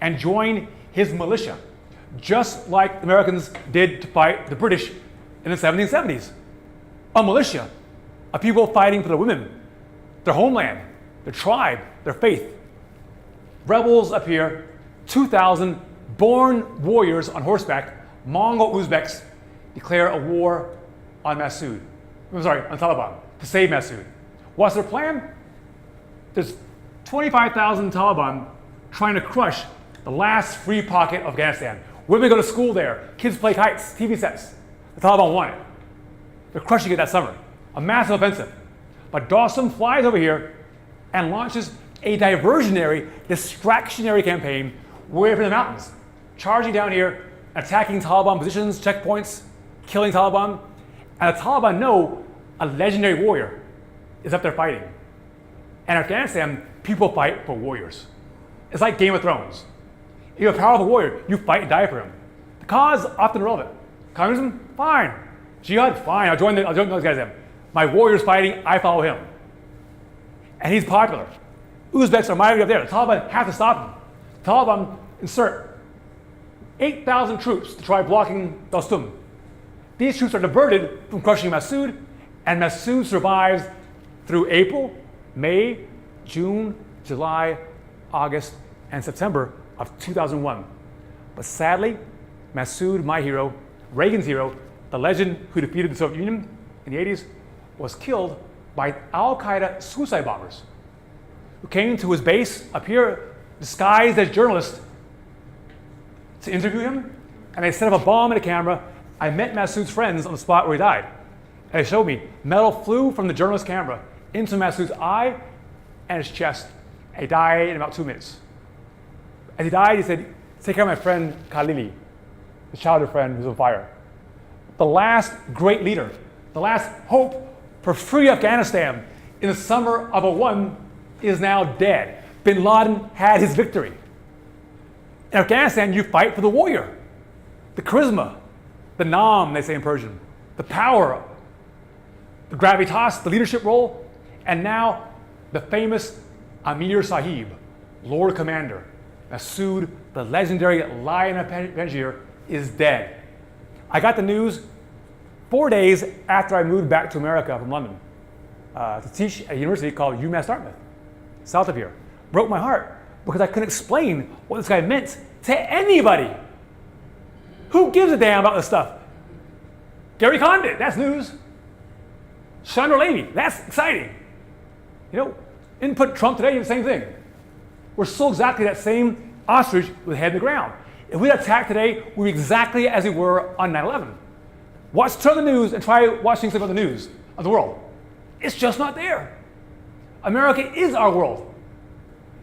and joined his militia, just like the Americans did to fight the British in the 1770s. A militia, a people fighting for their women, their homeland, their tribe, their faith. Rebels up here, 2,000 born warriors on horseback, Mongol Uzbeks, declare a war on on Taliban, to save Massoud. What's their plan? There's 25,000 Taliban trying to crush the last free pocket of Afghanistan. Women go to school there, kids play kites, TV sets. The Taliban want it. They're crushing it that summer. A massive offensive. But Dawson flies over here and launches a diversionary, distractionary campaign way up in the mountains, charging down here, attacking Taliban positions, checkpoints, killing Taliban. And the Taliban know a legendary warrior is up there fighting. And in Afghanistan, people fight for warriors. It's like Game of Thrones. If you're a powerful warrior, you fight and die for him. The cause, often irrelevant. Communism? Fine. Jihad? Fine. I'll join those guys in. My warrior's fighting, I follow him. And he's popular. Uzbeks are mighty up there. The Taliban have to stop him. The Taliban insert 8,000 troops to try blocking Dostum. These troops are diverted from crushing Massoud, and Massoud survives through April, May, June, July, August, and September of 2001. But sadly, Massoud, my hero, Reagan's hero, the legend who defeated the Soviet Union in the 80s, was killed by Al-Qaeda suicide bombers who came to his base up here disguised as journalists to interview him, and they set up a bomb and a camera. I met Massoud's friends on the spot where he died, and they showed me metal flew from the journalist's camera into Massoud's eye and his chest, and he died in about 2 minutes. As he died, he said, "Take care of my friend Khalili, his childhood friend who's on fire." The last great leader, the last hope for free Afghanistan in the summer of '01 is now dead. Bin Laden had his victory. In Afghanistan, you fight for the warrior, the charisma, the nam, they say in Persian, the power, the gravitas, the leadership role, and now the famous Amir Sahib, Lord Commander, Massoud, the legendary Lion of Panjshir, is dead. I got the news 4 days after I moved back to America from London to teach at a university called UMass Dartmouth, south of here. Broke my heart because I couldn't explain what this guy meant to anybody. Who gives a damn about this stuff? Gary Condit, that's news. Chandra Levy, that's exciting. You know, input Trump today, the same thing. We're still exactly that same ostrich with head in the ground. If we attack today, we're exactly as we were on 9/11. Turn the news and try watching something on the news of the world. It's just not there. America is our world.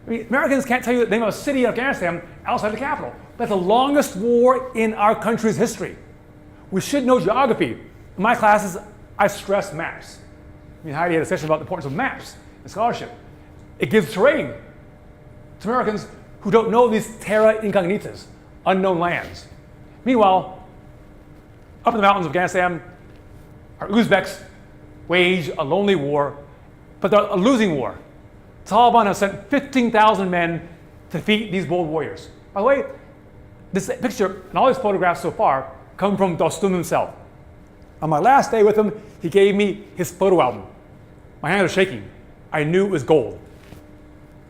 I mean, Americans can't tell you the name of a city in Afghanistan outside the capital. That's the longest war in our country's history. We should know geography. In my classes, I stress maps. I mean, Heidi had a session about the importance of maps and scholarship. It gives terrain to Americans who don't know these terra incognitas, unknown lands. Meanwhile, up in the mountains of Afghanistan, our Uzbeks wage a lonely war, but they're a losing war. Taliban have sent 15,000 men to defeat these bold warriors. By the way, this picture and all these photographs so far come from Dostum himself. On my last day with him, he gave me his photo album. My hands are shaking. I knew it was gold.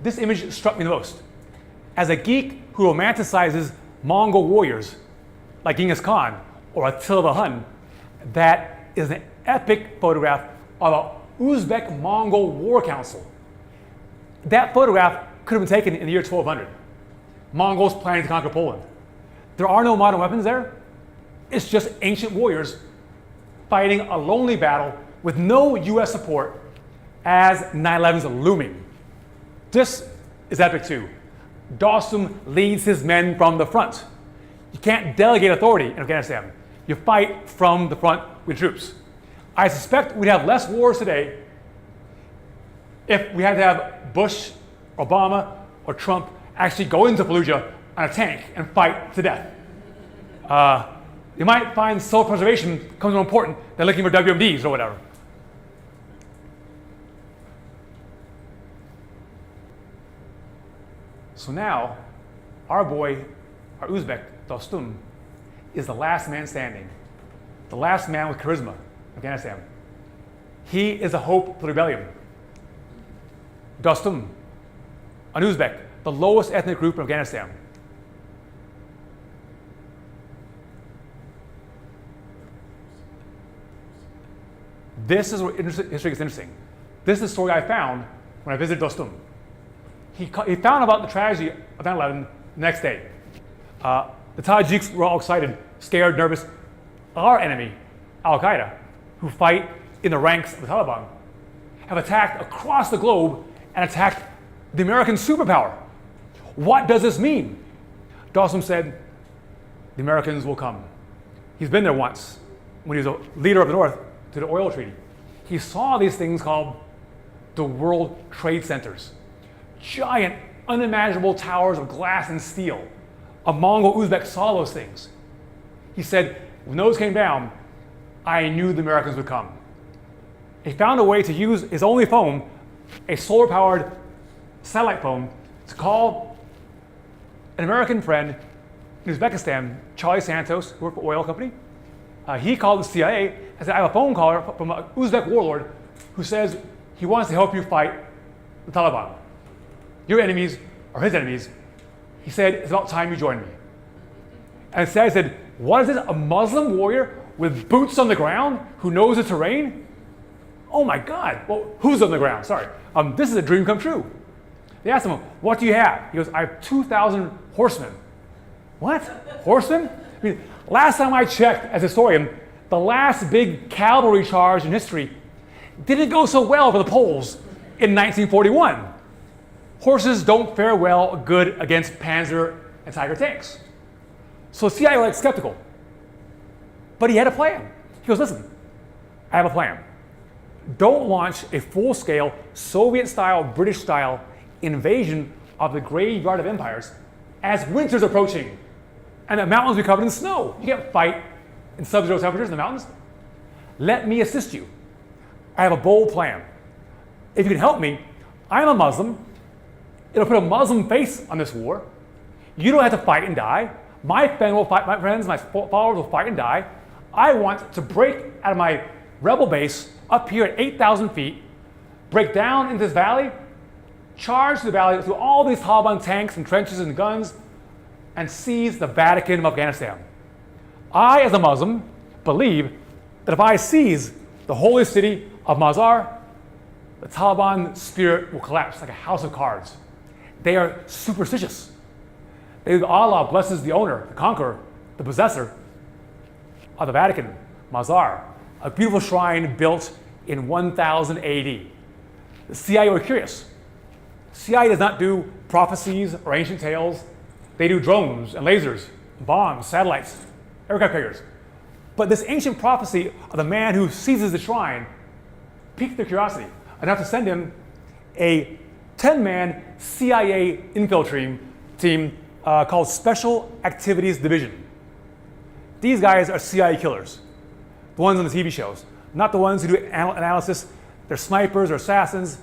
This image struck me the most. As a geek who romanticizes Mongol warriors like Genghis Khan or Attila the Hun. That is an epic photograph of a Uzbek-Mongol war council. That photograph could have been taken in the year 1200. Mongols planning to conquer Poland. There are no modern weapons there. It's just ancient warriors fighting a lonely battle with no US support as 9/11 is looming. This is epic too. Dostum leads his men from the front. You can't delegate authority in Afghanistan. You fight from the front with troops. I suspect we'd have less wars today if we had to have Bush, Obama, or Trump actually go into Fallujah on a tank and fight to death. You might find self-preservation becomes more important than looking for WMDs or whatever. So now, our boy, our Uzbek, Dostum, is the last man standing, the last man with charisma in Afghanistan. He is a hope for the rebellion. Dostum, an Uzbek, the lowest ethnic group in Afghanistan. This is where history gets interesting. This is the story I found when I visited Dostum. He found about the tragedy of 9/11 the next day. The Tajiks were all excited, scared, nervous. Our enemy, Al-Qaeda, who fight in the ranks of the Taliban, have attacked across the globe and attacked the American superpower. What does this mean? Dostum said, the Americans will come. He's been there once when he was a leader of the North to the oil treaty. He saw these things called the World Trade Centers. Giant, unimaginable towers of glass and steel. A Mongol Uzbek saw those things. He said, when those came down, I knew the Americans would come. He found a way to use his only phone, a solar-powered satellite phone, to call an American friend in Uzbekistan, Charlie Santos, who worked for an oil company. He called the CIA and said, I have a phone caller from an Uzbek warlord who says he wants to help you fight the Taliban. Your enemies are his enemies. He said, it's about time you join me. And the CIA said, what is this, a Muslim warrior with boots on the ground who knows the terrain? Oh my God, well, who's on the ground? Sorry, this is a dream come true. They asked him, what do you have? He goes, I have 2,000 horsemen. What, horsemen? I mean, last time I checked as a historian, the last big cavalry charge in history didn't go so well for the Poles in 1941. Horses don't fare well good against Panzer and Tiger tanks. So CIA was skeptical. But he had a plan. He goes, listen, I have a plan. Don't launch a full-scale Soviet-style, British-style invasion of the graveyard of empires as winter's approaching and the mountains will be covered in snow. You can't fight in sub-zero temperatures in the mountains. Let me assist you. I have a bold plan. If you can help me, I'm a Muslim. It'll put a Muslim face on this war. You don't have to fight and die. My friends, my followers will fight and die. I want to break out of my rebel base up here at 8,000 feet, break down into this valley, charge through the valley through all these Taliban tanks and trenches and guns, and seize the Vatican of Afghanistan. I, as a Muslim, believe that if I seize the holy city of Mazar, the Taliban spirit will collapse like a house of cards. They are superstitious. Allah blesses the owner, the conqueror, the possessor of the Vatican, Mazar, a beautiful shrine built in 1000 AD. The CIA were curious. CIA does not do prophecies or ancient tales. They do drones and lasers, bombs, satellites, aircraft carriers. But this ancient prophecy of the man who seizes the shrine piqued their curiosity enough to send him a 10-man CIA infill team called Special Activities Division. These guys are CIA killers, the ones on the TV shows, not the ones who do analysis. They're snipers or assassins,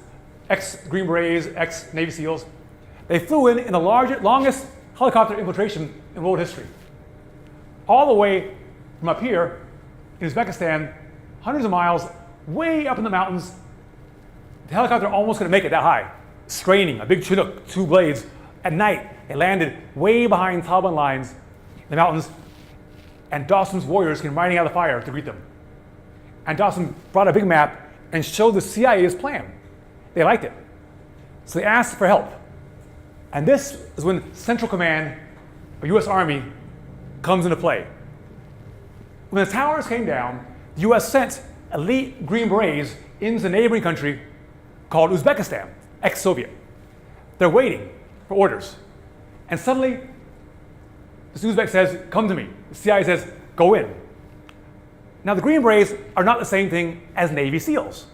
ex-Green Berets, ex-Navy SEALs. They flew in the longest helicopter infiltration in world history. All the way from up here in Uzbekistan, hundreds of miles, way up in the mountains. The helicopter almost couldn't make it that high, straining, a big Chinook, two blades. At night, it landed way behind Taliban lines in the mountains, and Dawson's warriors came riding out of the fire to greet them. And Dawson brought a big map and showed the CIA his plan. They liked it. So they asked for help. And this is when Central Command of US Army comes into play. When the towers came down, the US sent elite Green Berets into the neighboring country called Uzbekistan, ex-Soviet. They're waiting for orders. And suddenly, this Uzbek says, come to me. The CIA says, go in. Now, the Green Berets are not the same thing as Navy SEALs.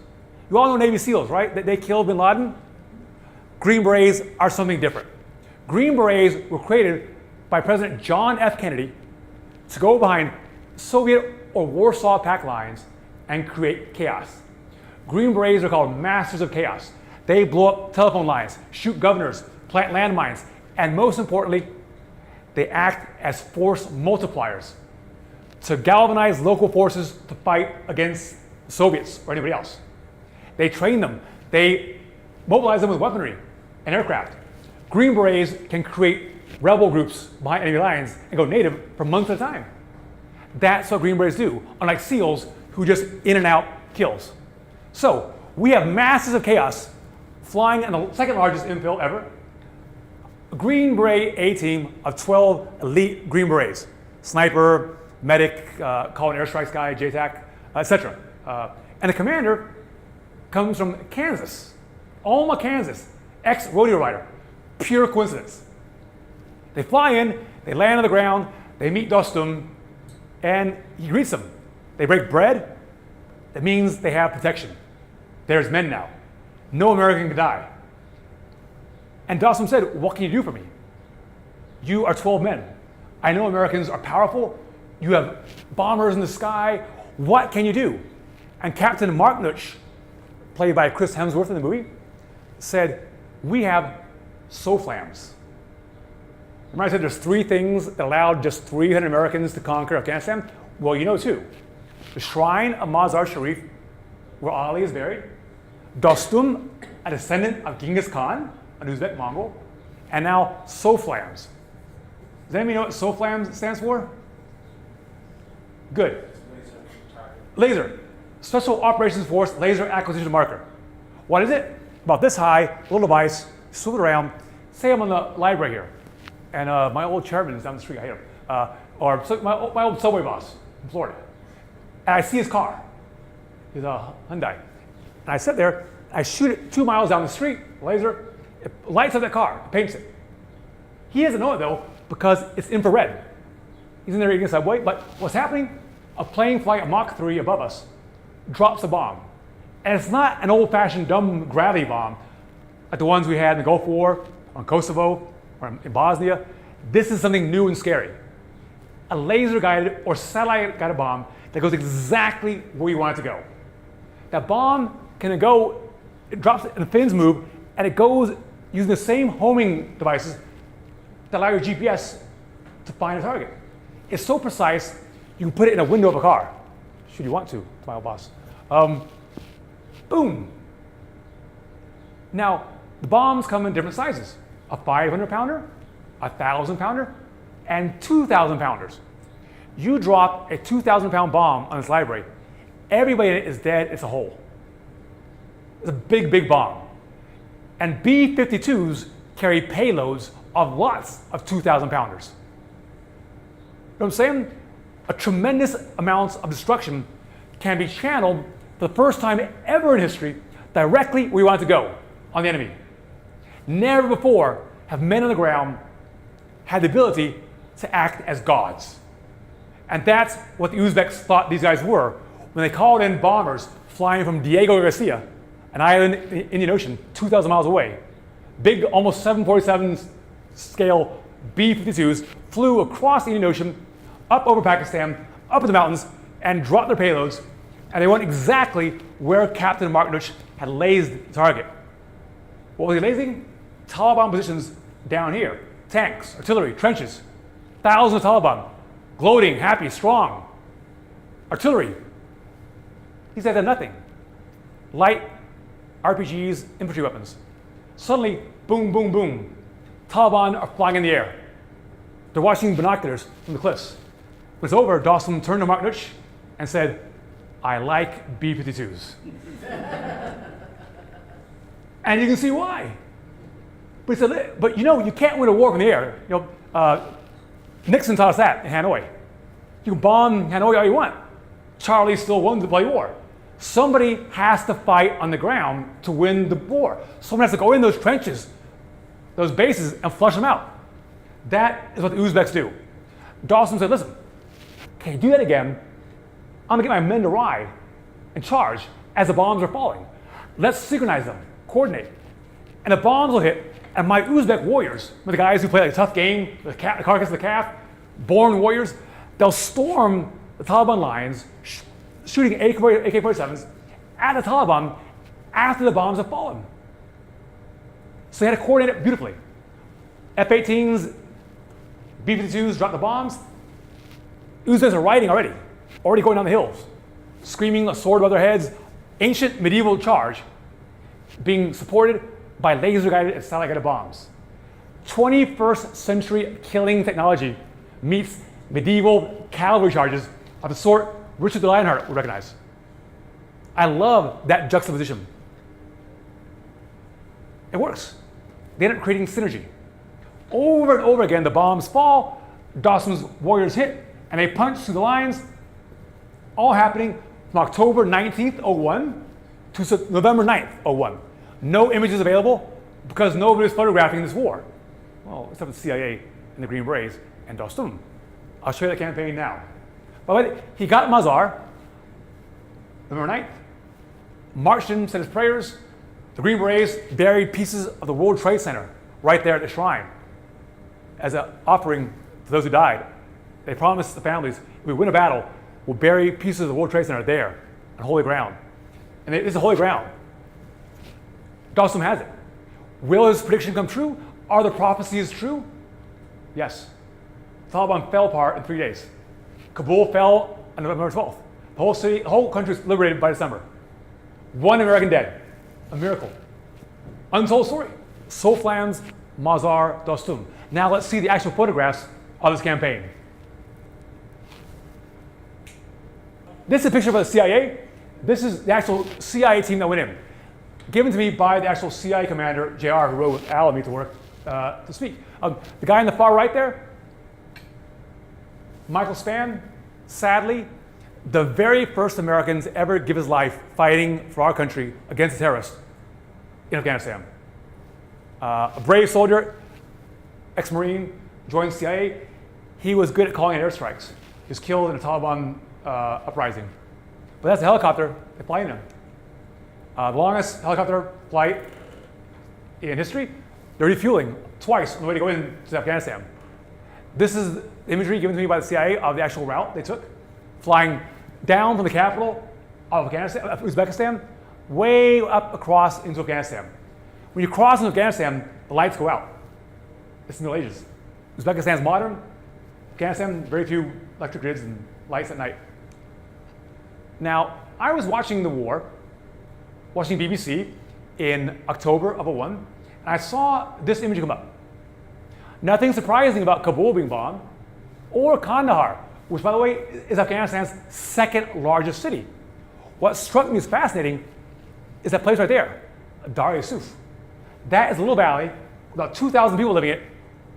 You all know Navy SEALs, right? That they killed bin Laden? Green Berets are something different. Green Berets were created by President John F. Kennedy to go behind Soviet or Warsaw Pact lines and create chaos. Green Berets are called masters of chaos. They blow up telephone lines, shoot governors, plant landmines, and most importantly, they act as force multipliers to galvanize local forces to fight against the Soviets or anybody else. They train them. They mobilize them with weaponry and aircraft. Green Berets can create rebel groups behind enemy lines and go native for months at a time. That's what Green Berets do, unlike SEALs who just in and out kills. So we have masses of chaos flying in the second largest infill ever. A Green Beret A-team of 12 elite Green Berets, sniper, medic, call an airstrikes guy, JTAC, etc. And the commander comes from Kansas, Alma, Kansas, ex-rodeo rider. Pure coincidence. They fly in, they land on the ground, they meet Dostum, and he greets them. They break bread. That means they have protection. There's men now. No American can die. And Dostum said, what can you do for me? You are 12 men. I know Americans are powerful. You have bombers in the sky. What can you do? And Captain Marknuch, played by Chris Hemsworth in the movie, said, we have SOFLAMs. Remember I said there's 3 things that allowed just 300 Americans to conquer Afghanistan? Well, you know 2. The shrine of Mazar Sharif, where Ali is buried. Dostum, a descendant of Genghis Khan, an Uzbek Mongol. And now SOFLAMs. Does anybody know what SOFLAMs stands for? Good. Laser. Special Operations Force Laser Acquisition Marker. What is it? About this high, a little device, swivel it around. Say I'm on the library here, and my old chairman is down the street, I hate him. Or my old subway boss in Florida. And I see his car. He's a Hyundai. And I sit there, I shoot it 2 miles down the street, laser, it lights up that car, it paints it. He doesn't know it though, because it's infrared. He's in there eating a Subway, but what's happening? A plane flying at Mach 3 above us drops a bomb. And it's not an old-fashioned dumb gravity bomb like the ones we had in the Gulf War, or in Kosovo, or in Bosnia. This is something new and scary. A laser-guided or satellite-guided bomb that goes exactly where you want it to go. That bomb can go, it drops and the fins move, and it goes using the same homing devices that allow your GPS to find a target. It's so precise, you can put it in a window of a car, should you want to, my old boss. Boom. Now, the bombs come in different sizes. A 500-pounder, a 1,000-pounder, and 2,000-pounders. You drop a 2,000-pound bomb on this library, everybody in it is dead, it's a hole. It's a big, big bomb. And B-52s carry payloads of lots of 2,000-pounders. You know what I'm saying? A tremendous amount of destruction can be channeled for the first time ever in history directly where you want it to go, on the enemy. Never before have men on the ground had the ability to act as gods. And that's what the Uzbeks thought these guys were when they called in bombers flying from Diego Garcia, an island in the Indian Ocean 2,000 miles away. Big, almost 747 scale B-52s flew across the Indian Ocean, up over Pakistan, up in the mountains, and dropped their payloads. And they went exactly where Captain Marknuch had lased the target. What was he lasing? Taliban positions down here. Tanks, artillery, trenches. Thousands of Taliban. Gloating, happy, strong. Artillery. He said that nothing. Light RPGs, infantry weapons. Suddenly, boom, boom, boom. Taliban are flying in the air. They're watching binoculars from the cliffs. When it's over, Dawson turned to Mark Nutch and said, "I like B-52s." And you can see why. But he said, "But you can't win a war from the air. Nixon taught us that in Hanoi. You can bomb Hanoi all you want. Charlie still won the bloody war. Somebody has to fight on the ground to win the war. Someone has to go in those trenches, those bases, and flush them out. That is what the Uzbeks do." Dawson said, "Listen, can you do that again? I'm gonna get my men to ride and charge as the bombs are falling. Let's synchronize them, coordinate. And the bombs will hit, and my Uzbek warriors, the guys who play like a tough game, the carcass of the calf, born warriors, they'll storm the Taliban lines, shooting AK-47s at the Taliban after the bombs have fallen." So they had to coordinate it beautifully. F-18s, B-52s drop the bombs. Uzbeks are riding already going down the hills, screaming a sword above their heads, ancient medieval charge being supported by laser-guided and satellite-guided bombs. 21st century killing technology meets medieval cavalry charges of the sort Richard the Lionheart would recognize. I love that juxtaposition. It works. They end up creating synergy. Over and over again, the bombs fall, Dawson's warriors hit, and they punch through the lines, all happening from October 19th, 01 to November 9th, 01. No images available because nobody was photographing this war. Well, except the CIA and the Green Berets and Dostum. I'll show you that campaign now. By the way, he got Mazar, November 9th, marched in, said his prayers. The Green Berets buried pieces of the World Trade Center right there at the shrine as an offering for those who died. They promised the families, if we win a battle, we'll bury pieces of the World Trade Center there on holy ground. And it is a holy ground. Dostum has it. Will his prediction come true? Are the prophecies true? Yes. The Taliban fell apart in 3 days. Kabul fell on November 12th. The whole country was liberated by December. 1 American dead. A miracle. Untold story. Soflan's Mazar Dostum. Now let's see the actual photographs of this campaign. This is a picture of the CIA. This is the actual CIA team that went in. Given to me by the actual CIA commander, JR, who rode with Al and me to work to speak. The guy in the far right there, Michael Spann, sadly, the very first Americans ever give his life fighting for our country against the terrorists in Afghanistan. A brave soldier, ex-Marine, joined the CIA. He was good at calling in airstrikes. He was killed in a Taliban uprising. But that's a helicopter they fly in him. The longest helicopter flight in history. They're refueling twice on the way to go into Afghanistan. This is imagery given to me by the CIA of the actual route they took, flying down from the capital of Uzbekistan, way up across into Afghanistan. When you cross into Afghanistan, the lights go out. It's the Middle Ages. Uzbekistan's modern. Afghanistan, very few electric grids and lights at night. Now, I was watching the war, watching BBC in October of 01, and I saw this image come up. Nothing surprising about Kabul being bombed, or Kandahar, which, by the way, is Afghanistan's second largest city. What struck me as fascinating is that place right there, Dar Yusuf. That is a little valley, about 2,000 people living in it,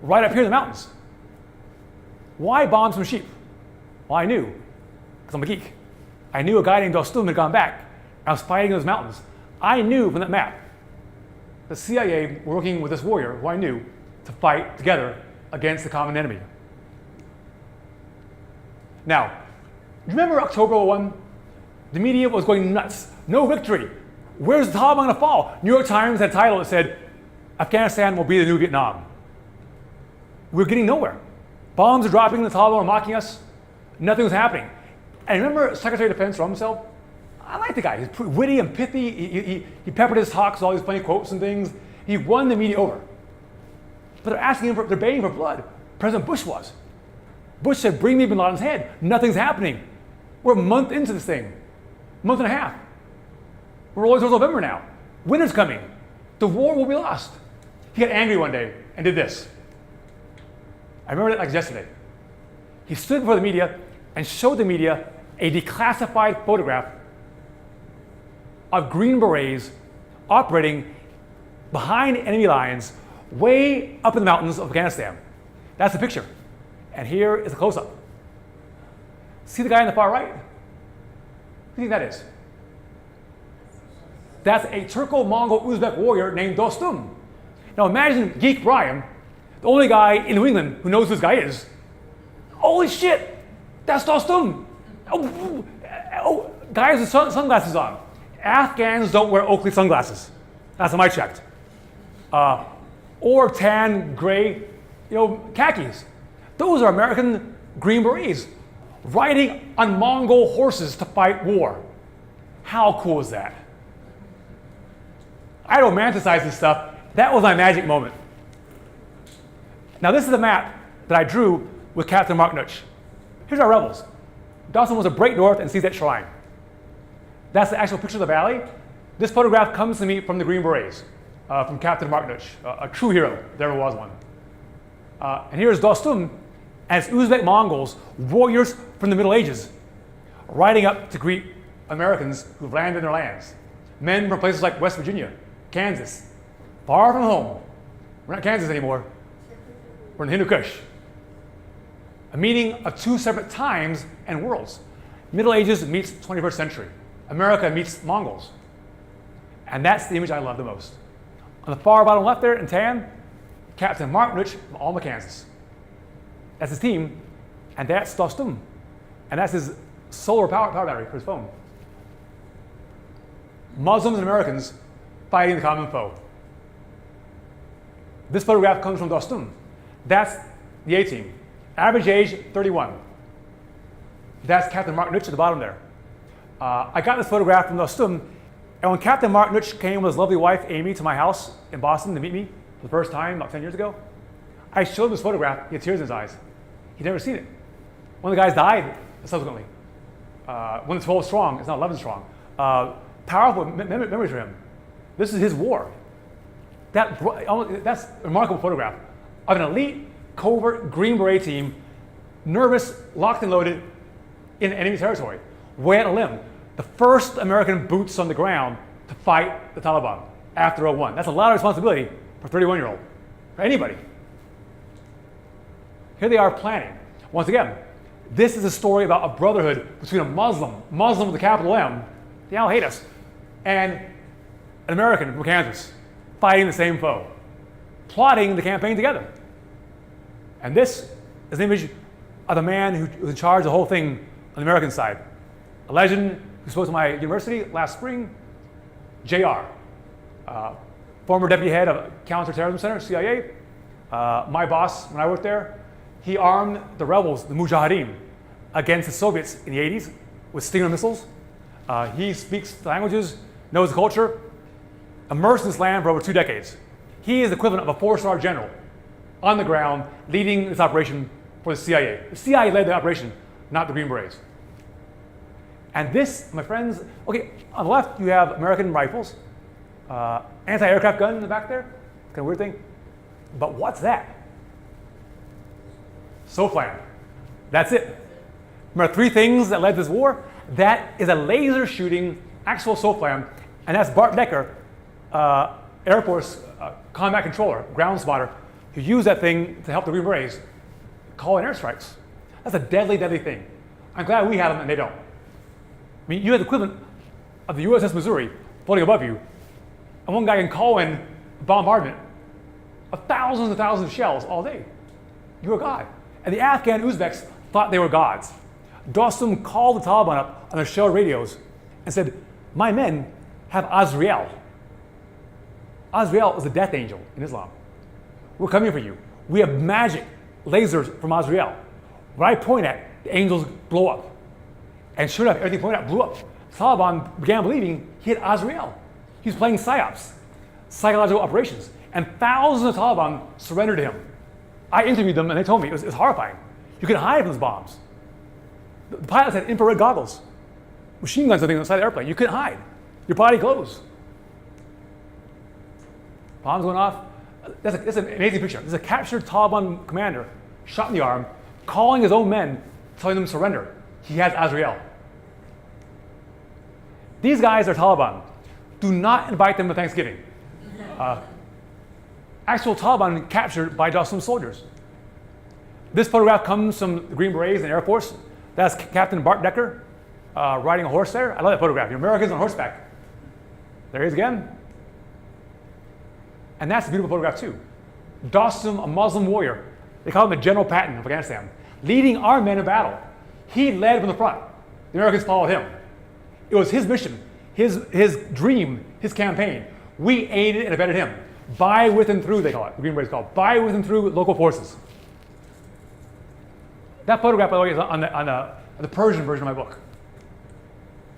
right up here in the mountains. Why bomb some sheep? Well, I knew, because I'm a geek. I knew a guy named Dostum had gone back. I was fighting in those mountains. I knew from that map the CIA were working with this warrior, who I knew, to fight together against the common enemy. Now, remember October 01? The media was going nuts. No victory. Where's the Taliban going to fall? New York Times had a title that said, Afghanistan will be the new Vietnam. We're getting nowhere. Bombs are dropping, the Taliban are mocking us. Nothing was happening. And remember Secretary of Defense Rumsfeld? I like the guy. He's pretty witty and pithy. He peppered his talks with all these funny quotes and things. He won the media over. But they're asking him they're begging for blood. President Bush was. Bush said, bring me bin Laden's head. Nothing's happening. We're a month into this thing. A month and a half. We're rolling towards November now. Winter's coming. The war will be lost. He got angry one day and did this. I remember it like yesterday. He stood before the media and showed the media a declassified photograph of Green Berets operating behind enemy lines way up in the mountains of Afghanistan. That's the picture. And here is a close-up. See the guy on the far right? Who do you think that is? That's a Turco-Mongol Uzbek warrior named Dostum. Now imagine Geek Brian, the only guy in New England who knows who this guy is. Holy shit, that's Dostum. Guys with sunglasses on. Afghans don't wear Oakley sunglasses. That's what I checked. Or tan, gray, khakis. Those are American Green Berets riding on Mongol horses to fight war. How cool is that? I romanticize this stuff. That was my magic moment. Now this is a map that I drew with Captain Mark Nutch. Here's our rebels. Dawson was to break north and seize that shrine. That's the actual picture of the valley. This photograph comes to me from the Green Berets, from Captain Mark Nutch, a true hero, if there ever was one. And here's Dostum and his Uzbek Mongols, warriors from the Middle Ages, riding up to greet Americans who've landed in their lands. Men from places like West Virginia, Kansas, far from home. We're not Kansas anymore. We're in the Hindu Kush. A meeting of two separate times and worlds. Middle Ages meets 21st century. America meets Mongols. And that's the image I love the most. On the far bottom left there in tan, Captain Mark Nutch from Alma, Kansas. That's his team, and that's Dostum. And that's his solar power battery for his phone. Muslims and Americans fighting the common foe. This photograph comes from Dostum. That's the A-team. Average age, 31. That's Captain Mark Nutch at the bottom there. I got this photograph from Dostum, and when Captain Mark Nutch came with his lovely wife, Amy, to my house in Boston to meet me for the first time about 10 years ago, I showed him this photograph. He had tears in his eyes. He'd never seen it. One of the guys died subsequently. When it's 12 strong, it's not 11 strong. Powerful memories for him. This is his war. That's a remarkable photograph of an elite, covert Green Beret team, nervous, locked and loaded in enemy territory, way out on a limb. The first American boots on the ground to fight the Taliban after 2001. That's a lot of responsibility for a 31-year-old, for anybody. Here they are planning. Once again, this is a story about a brotherhood between a Muslim with a capital M, they all hate us, and an American from Kansas, fighting the same foe, plotting the campaign together. And this is an image of the man who was in charge of the whole thing on the American side. A legend who spoke to my university last spring, JR, former deputy head of Counterterrorism Center, CIA. My boss, when I worked there, he armed the rebels, the Mujahideen, against the Soviets in the 80s with Stinger missiles. He speaks the languages, knows the culture, immersed in this land for over 2 decades. He is the equivalent of a 4-star general on the ground leading this operation for the CIA. The CIA led the operation, not the Green Berets. And this, my friends, okay, on the left you have American rifles, anti-aircraft gun in the back there, kind of weird thing. But what's that? SOFLAM. That's it. Remember 3 things that led to this war? That is a laser shooting actual SOFLAM, and that's Bart Decker, Air Force combat controller, ground spotter, who used that thing to help the Green Berets call in airstrikes. That's a deadly, deadly thing. I'm glad we have them and they don't. I mean, you have the equivalent of the USS Missouri floating above you, and one guy can call in a bombardment of thousands and thousands of shells all day. You're a god. And the Afghan Uzbeks thought they were gods. Dostum called the Taliban up on their shell radios and said, "My men have Azrael." Azrael is the death angel in Islam. We're coming for you. We have magic lasers from Azrael. When I point at, the angels blow up. And sure enough, everything pointed at blew up. The Taliban began believing he had Azrael. He was playing PSYOPs, psychological operations, and thousands of Taliban surrendered to him. I interviewed them and they told me it was horrifying. You could hide from those bombs. The pilots had infrared goggles, machine guns, I think, inside the airplane. You couldn't hide. Your body glows. Bombs going off. That's an amazing picture. This is a captured Taliban commander shot in the arm, calling his own men, telling them to surrender. He has Azrael. These guys are Taliban. Do not invite them to Thanksgiving. Actual Taliban captured by Dostum's soldiers. This photograph comes from the Green Berets in the Air Force. That's Captain Bart Decker riding a horse there. I love that photograph. Americans on horseback. There he is again. And that's a beautiful photograph too. Dostum, a Muslim warrior. They call him the General Patton of Afghanistan, leading our men in battle. He led from the front. The Americans followed him. It was his mission, his dream, his campaign. We aided and abetted him. By, with, and through, they call it. The Green Berets call it. By, with, and through local forces. That photograph, by the way, is on the Persian version of my book.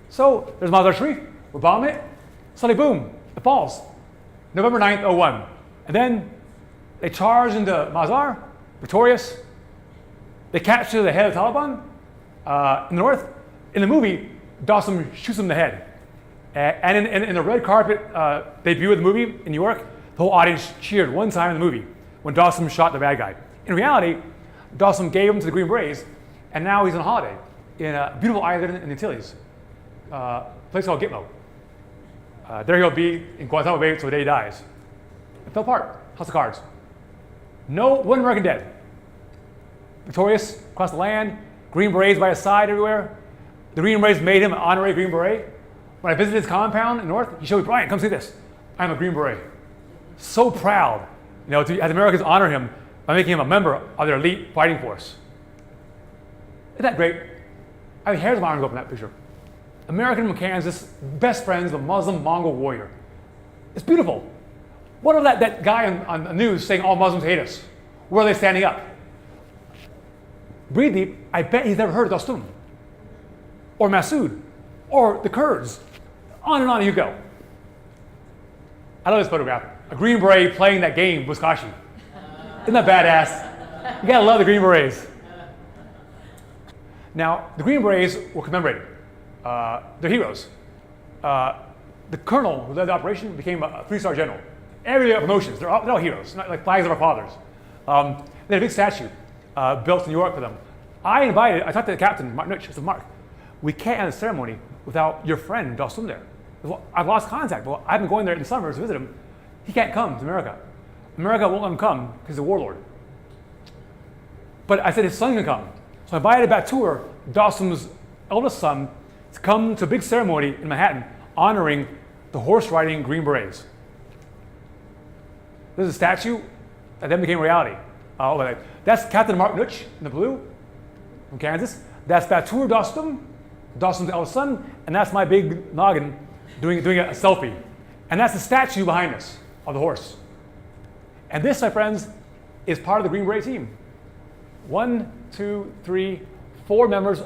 So there's Mazar Sharif. We're bombing it. Suddenly, boom, it falls. November 9th, 01. And then they charge into Mazar, victorious. They capture the head of the Taliban in the north. In the movie, Dostum shoots him in the head. And in the red carpet debut of the movie in New York, the whole audience cheered one time in the movie when Dostum shot the bad guy. In reality, Dostum gave him to the Green Berets, and now he's on holiday in a beautiful island in the Antilles, a place called Gitmo. There he'll be in Guantanamo Bay until the day he dies. It fell apart. House of cards. No one American dead. Victorious across the land, Green Berets by his side everywhere. The Green Berets made him an honorary Green Beret. When I visited his compound in the north, he showed me, Brian, come see this. I'm a Green Beret. So proud, to have the Americans honor him by making him a member of their elite fighting force. Isn't that great? I mean, hairs on my arm go up in that picture. American from Kansas, best friends of a Muslim Mongol warrior. It's beautiful. What of that guy on the news saying all Muslims hate us? Where are they standing up? Breathe deep. I bet he's never heard of Dostum, or Massoud, or the Kurds. On and on you go. I love this photograph. A Green Beret playing that game, Buzkashi. Isn't that badass? You gotta love the Green Berets. Now, the Green Berets were commemorated. They're heroes. The colonel who led the operation became a 3-star general. Every promotions, they're all heroes, not like flags of our fathers. They had a big statue built in New York for them. I talked to the captain, Martin Nutch. I said, Mark, we can't have the ceremony without your friend Dostum there. Well, I've lost contact. Well, I've been going there in the summers to visit him. He can't come to America. America won't let him come because he's a warlord. But I said his son can come. So I invited Batur, Dostum's eldest son, to come to a big ceremony in Manhattan honoring the horse-riding Green Berets. This is a statue that then became reality. That's Captain Mark Nutch in the blue from Kansas. That's Batur Dostum, Dostum's eldest son, and that's my big noggin doing a selfie. And that's the statue behind us of the horse. And this, my friends, is part of the Green Beret team. 1, 2, 3, 4 members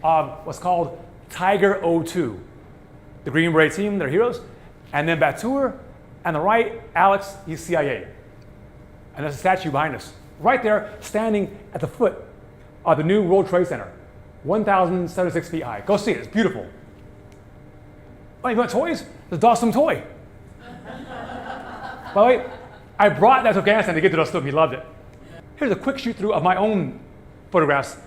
of what's called Tiger 02. The Green Beret team, they're heroes. And then Batur, and the right, Alex, he's CIA. And there's a statue behind us. Right there, standing at the foot of the new World Trade Center. 1,076 feet high. Go see it, it's beautiful. Oh, you want toys? There's a Dostum toy. By the way, I brought that to Afghanistan to give to Dostum, he loved it. Here's a quick shoot through of my own photographs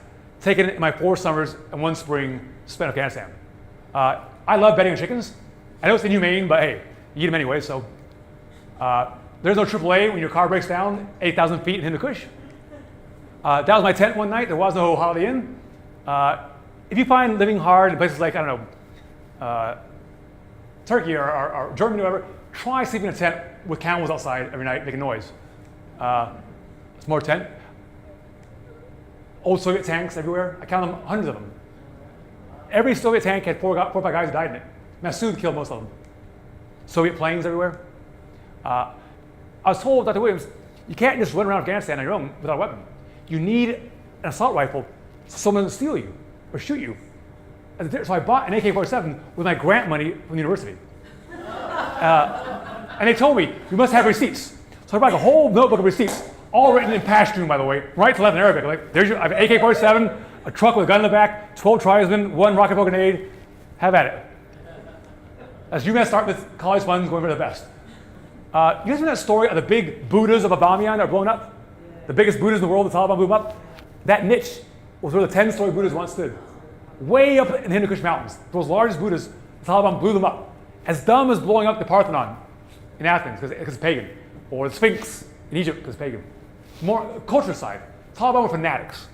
taken in my 4 summers and 1 spring spent in Afghanistan. I love betting on chickens. I know it's inhumane, but hey, you eat them anyway, so. There's no AAA when your car breaks down 8,000 feet in Hindu Kush. That was my tent one night. There was no Holiday Inn. If you find living hard in places like, I don't know, Turkey or Germany or whatever, try sleeping in a tent with camels outside every night making noise. It's more tent. Old Soviet tanks everywhere. I count them, hundreds of them. Every Soviet tank had 4 or 5 guys who died in it. Massoud killed most of them. Soviet planes everywhere. I was told, Dr. Williams, you can't just run around Afghanistan on your own without a weapon. You need an assault rifle so someone doesn't steal you or shoot you. So I bought an AK-47 with my grant money from the university. And they told me, you must have receipts. So I brought a whole notebook of receipts, all written in Pashtun, by the way, right to left in Arabic. Like, there's I have an AK-47, a truck with a gun in the back, 12 tribesmen, 1 rocket propelled grenade. Have at it. As you're going to start with college funds going for the best. You guys know that story of the big Buddhas of Abamian that are blown up? The biggest Buddhas in the world, the Taliban blew them up? That niche was where the 10-story Buddhas once stood. Way up in the Hindu Kush Mountains. Those largest Buddhas, the Taliban blew them up. As dumb as blowing up the Parthenon in Athens, because it's pagan. Or the Sphinx in Egypt, because it's pagan. More culture side. Taliban were fanatics.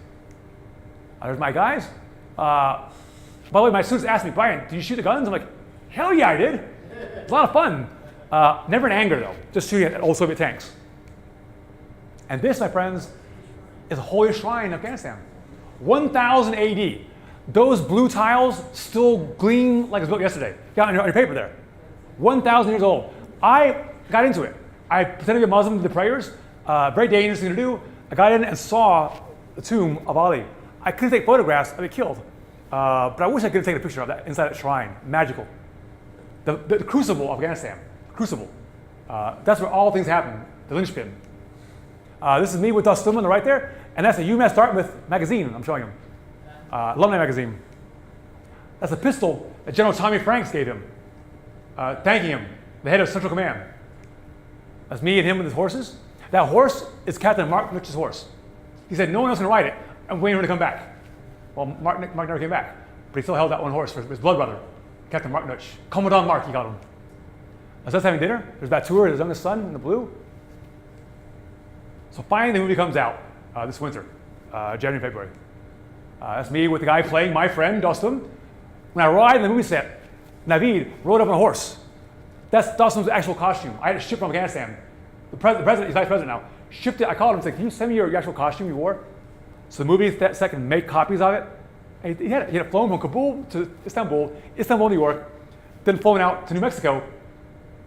There's my guys. By the way, my students asked me, Brian, did you shoot the guns? I'm like, hell yeah, I did. It's a lot of fun. Never in anger, though. Just shooting at old Soviet tanks. And this, my friends, is a holy shrine in Afghanistan. 1000 AD. Those blue tiles still gleam like it was built yesterday. Got on your paper there. 1,000 years old. I got into it. I pretended to be a Muslim, did the prayers. Very dangerous thing to do. I got in and saw the tomb of Ali. I couldn't take photographs, I'd be killed. But I wish I could have taken a picture of that inside that shrine. Magical. The crucible of Afghanistan. Crucible. That's where all things happen. The linchpin. This is me with Dostum on the right there, and that's a UMass Dartmouth magazine I'm showing him. Alumni magazine. That's a pistol that General Tommy Franks gave him, thanking him, the head of Central Command. That's me and him with his horses. That horse is Captain Mark Mitch's horse. He said, no one else can ride it. I'm waiting for him to come back. Well, Mark never came back, but he still held that one horse for his blood brother, Captain Mark Nutch. Commandant Mark, he called him. As I was having dinner, there's Batur, his youngest son, in the blue. So finally the movie comes out this winter, January, February. That's me with the guy playing my friend, Dostum. When I arrived in the movie set, Naveed rode up on a horse. That's Dostum's actual costume. I had it shipped from Afghanistan. The president, he's vice president now, shipped it. I called him and said, can you send me your actual costume you wore? So the movie set can make copies of it. And he had it flown from Kabul to Istanbul, New York, then flown out to New Mexico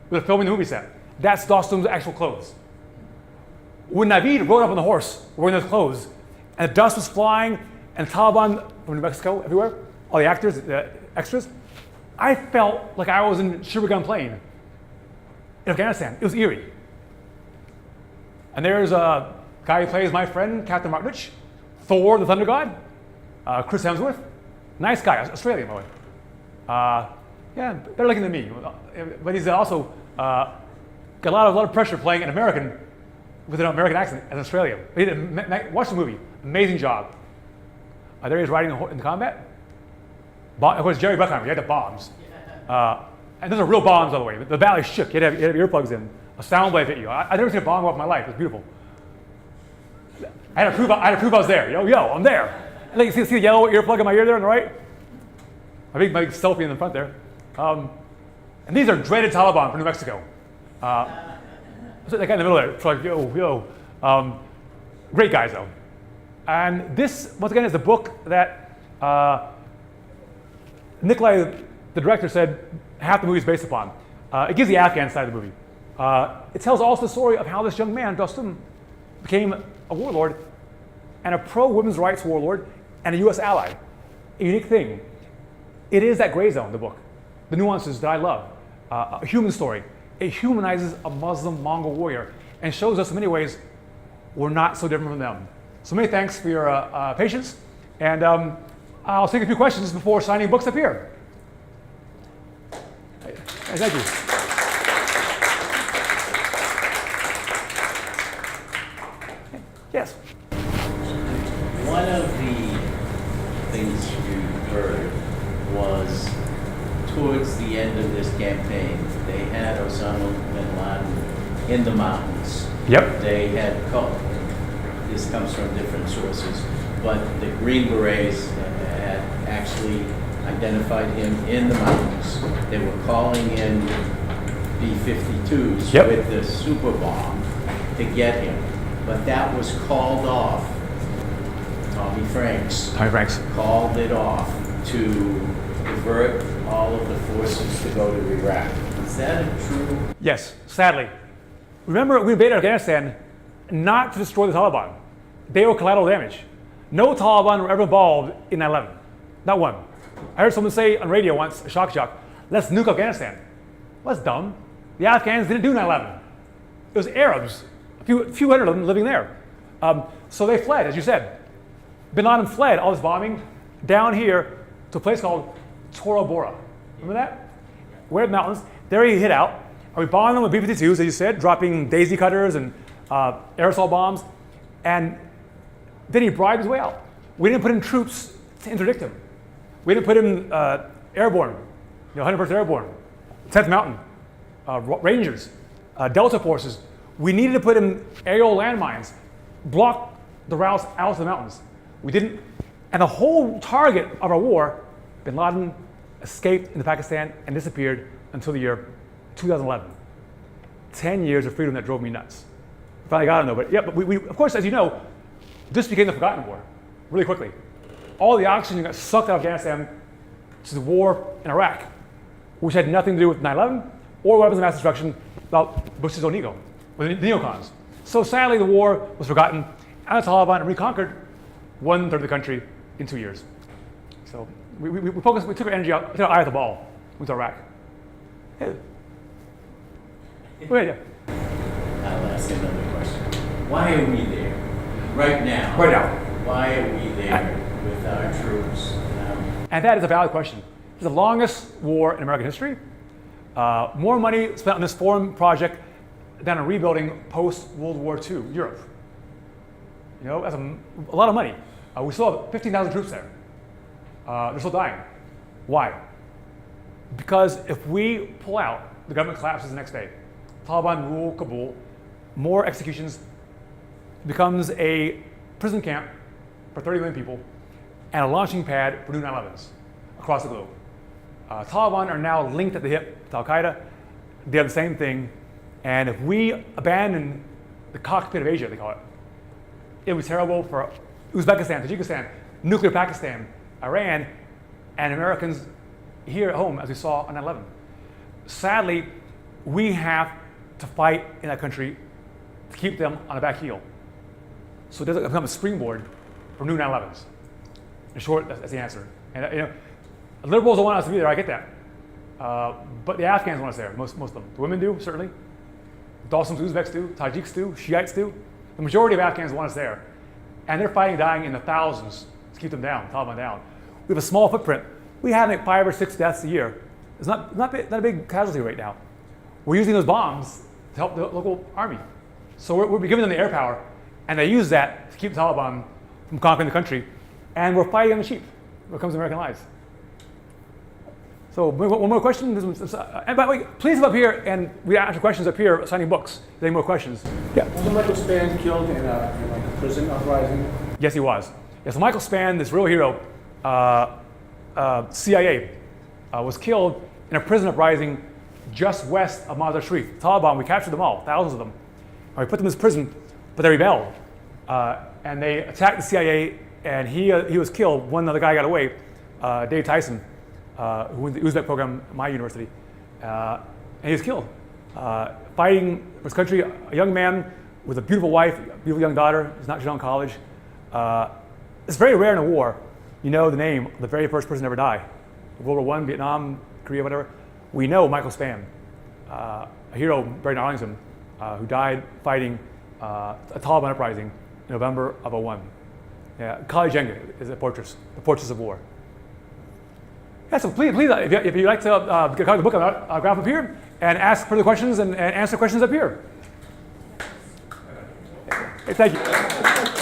with filming the movie set. That's Dostum's actual clothes. When Naveed rode up on the horse wearing those clothes, and the dust was flying, and the Taliban from New Mexico everywhere, all the actors, the extras, I felt like I was in Sugar Gun Plain in Afghanistan. It was eerie. And there's a guy who plays my friend, Captain Mark Nutch, Thor, the Thunder God, Chris Hemsworth. Nice guy, Australian, by the way. Yeah, better looking than me. But he's also got a lot of pressure playing an American with an American accent as Australian. But he did, watch the movie, amazing job. There he is riding in the combat. Of course, Jerry Bruckheimer, he had the bombs. And those are real bombs, by the way. The valley shook, you had to have earplugs in. A sound wave hit you. I've never seen a bomb go off in my life. It was beautiful. I had to prove I was there. Yo, I'm there. And then you see the yellow earplug in my ear there on the right? My big selfie in the front there. And these are dreaded Taliban from New Mexico. So that guy in the middle there, it's like, yo. Great guys, though. And this, once again, is the book that Nikolai, the director, said half the movie is based upon. It gives the Afghan side of the movie. It tells also the story of how this young man, Dostum, became a warlord and a pro-women's rights warlord and a U.S. ally. A unique thing. It is that gray zone, the book. The nuances that I love. A human story. It humanizes a Muslim Mongol warrior and shows us in many ways we're not so different from them. So many thanks for your patience. And I'll take a few questions before signing books up here. Thank you. Yes. One of the things you heard was towards the end of this campaign, they had Osama bin Laden in the mountains. Yep. They had this comes from different sources, but the Green Berets had actually identified him in the mountains. They were calling in B-52s with the super bomb to get him. But that was called off. Tommy Franks called it off to divert all of the forces to go to Iraq. Is that true? Yes, sadly. Remember, we invaded Afghanistan not to destroy the Taliban. They were collateral damage. No Taliban were ever involved in 9/11. Not one. I heard someone say on radio once, a shock jock, let's nuke Afghanistan. Well, that's dumb. The Afghans didn't do 9/11. It was Arabs. A few hundred of them living there. So they fled, as you said. Bin Laden fled all this bombing down here to a place called Tora Bora. Remember that? We're in the mountains. There he hid out. And we bombed them with B-52s, as you said, dropping daisy cutters and aerosol bombs. And Then he bribed his way out. We didn't put in troops to interdict him. We didn't put him airborne, 101st Airborne, 10th Mountain, Rangers, Delta forces. We needed to put in aerial landmines, block the routes out to the mountains. We didn't. And the whole target of our war, bin Laden escaped into Pakistan and disappeared until the year 2011. 10 years of freedom that drove me nuts. Finally got him though, but yeah, but we of course, as you know, this became the forgotten war really quickly. All the oxygen got sucked out of Afghanistan to the war in Iraq, which had nothing to do with 9/11 or weapons of mass destruction about Bush's own ego, with the neocons. So sadly, the war was forgotten, and the Taliban reconquered 1/3 of the country in 2 years. So we focused, we took our energy out, we took our eye off the ball, went to Iraq. Yeah. Go ahead, yeah. I'll ask another question. Why are we there right now? Right now. Why are we there with our troops? And that is a valid question. It's the longest war in American history. More money spent on this foreign project than on rebuilding post-World War II Europe. That's a lot of money. We still have 15,000 troops there. They're still dying. Why? Because if we pull out, the government collapses the next day. Taliban rule Kabul, more executions, becomes a prison camp for 30 million people and a launching pad for new 9/11s across the globe. Taliban are now linked at the hip to Al-Qaeda. They have the same thing. And if we abandon the cockpit of Asia, they call it, it was terrible for Uzbekistan, Tajikistan, nuclear Pakistan, Iran, and Americans here at home, as we saw on 9/11. Sadly, we have to fight in that country to keep them on the back heel. So it doesn't become a springboard for new 9/11s. In short, that's the answer. And liberals don't want us to be there, I get that. But the Afghans want us there, most of them. The women do, certainly. Dalsums, Uzbeks do, Tajiks do, Shiites do. The majority of Afghans want us there. And they're fighting, dying in the thousands to keep them down, Taliban down. We have a small footprint. We have like 5 or 6 deaths a year. It's not a big casualty rate now. We're using those bombs to help the local army. So we're giving them the air power, and they use that to keep the Taliban from conquering the country. And we're fighting on the cheap when it comes to American lives. So one more question? And by the way, please come up here and we answer questions up here, signing books. If there are any more questions? Yeah. Wasn't Michael Spann killed in a prison uprising? Yes, he was. Yes, so Michael Spann, this real hero, CIA, was killed in a prison uprising just west of Mazar Sharif. Taliban, we captured them all, thousands of them. We put them in this prison, but they rebelled. And they attacked the CIA, and he was killed. One other guy got away, Dave Tyson, who went to the Uzbek program at my university. And he was killed. Fighting for his country, a young man with a beautiful wife, a beautiful young daughter, she's not in college. It's very rare in a war, you know the name of the very first person to ever die. World War I, Vietnam, Korea, whatever. We know Michael Spann, a hero buried in Arlington, who died fighting a Taliban uprising in November of '01. Yeah, Kali Jenga is the Fortress of War. Yeah, so please, if you'd like to get a copy of the book, I'll grab up here and ask further questions and answer questions up here. Hey, thank you.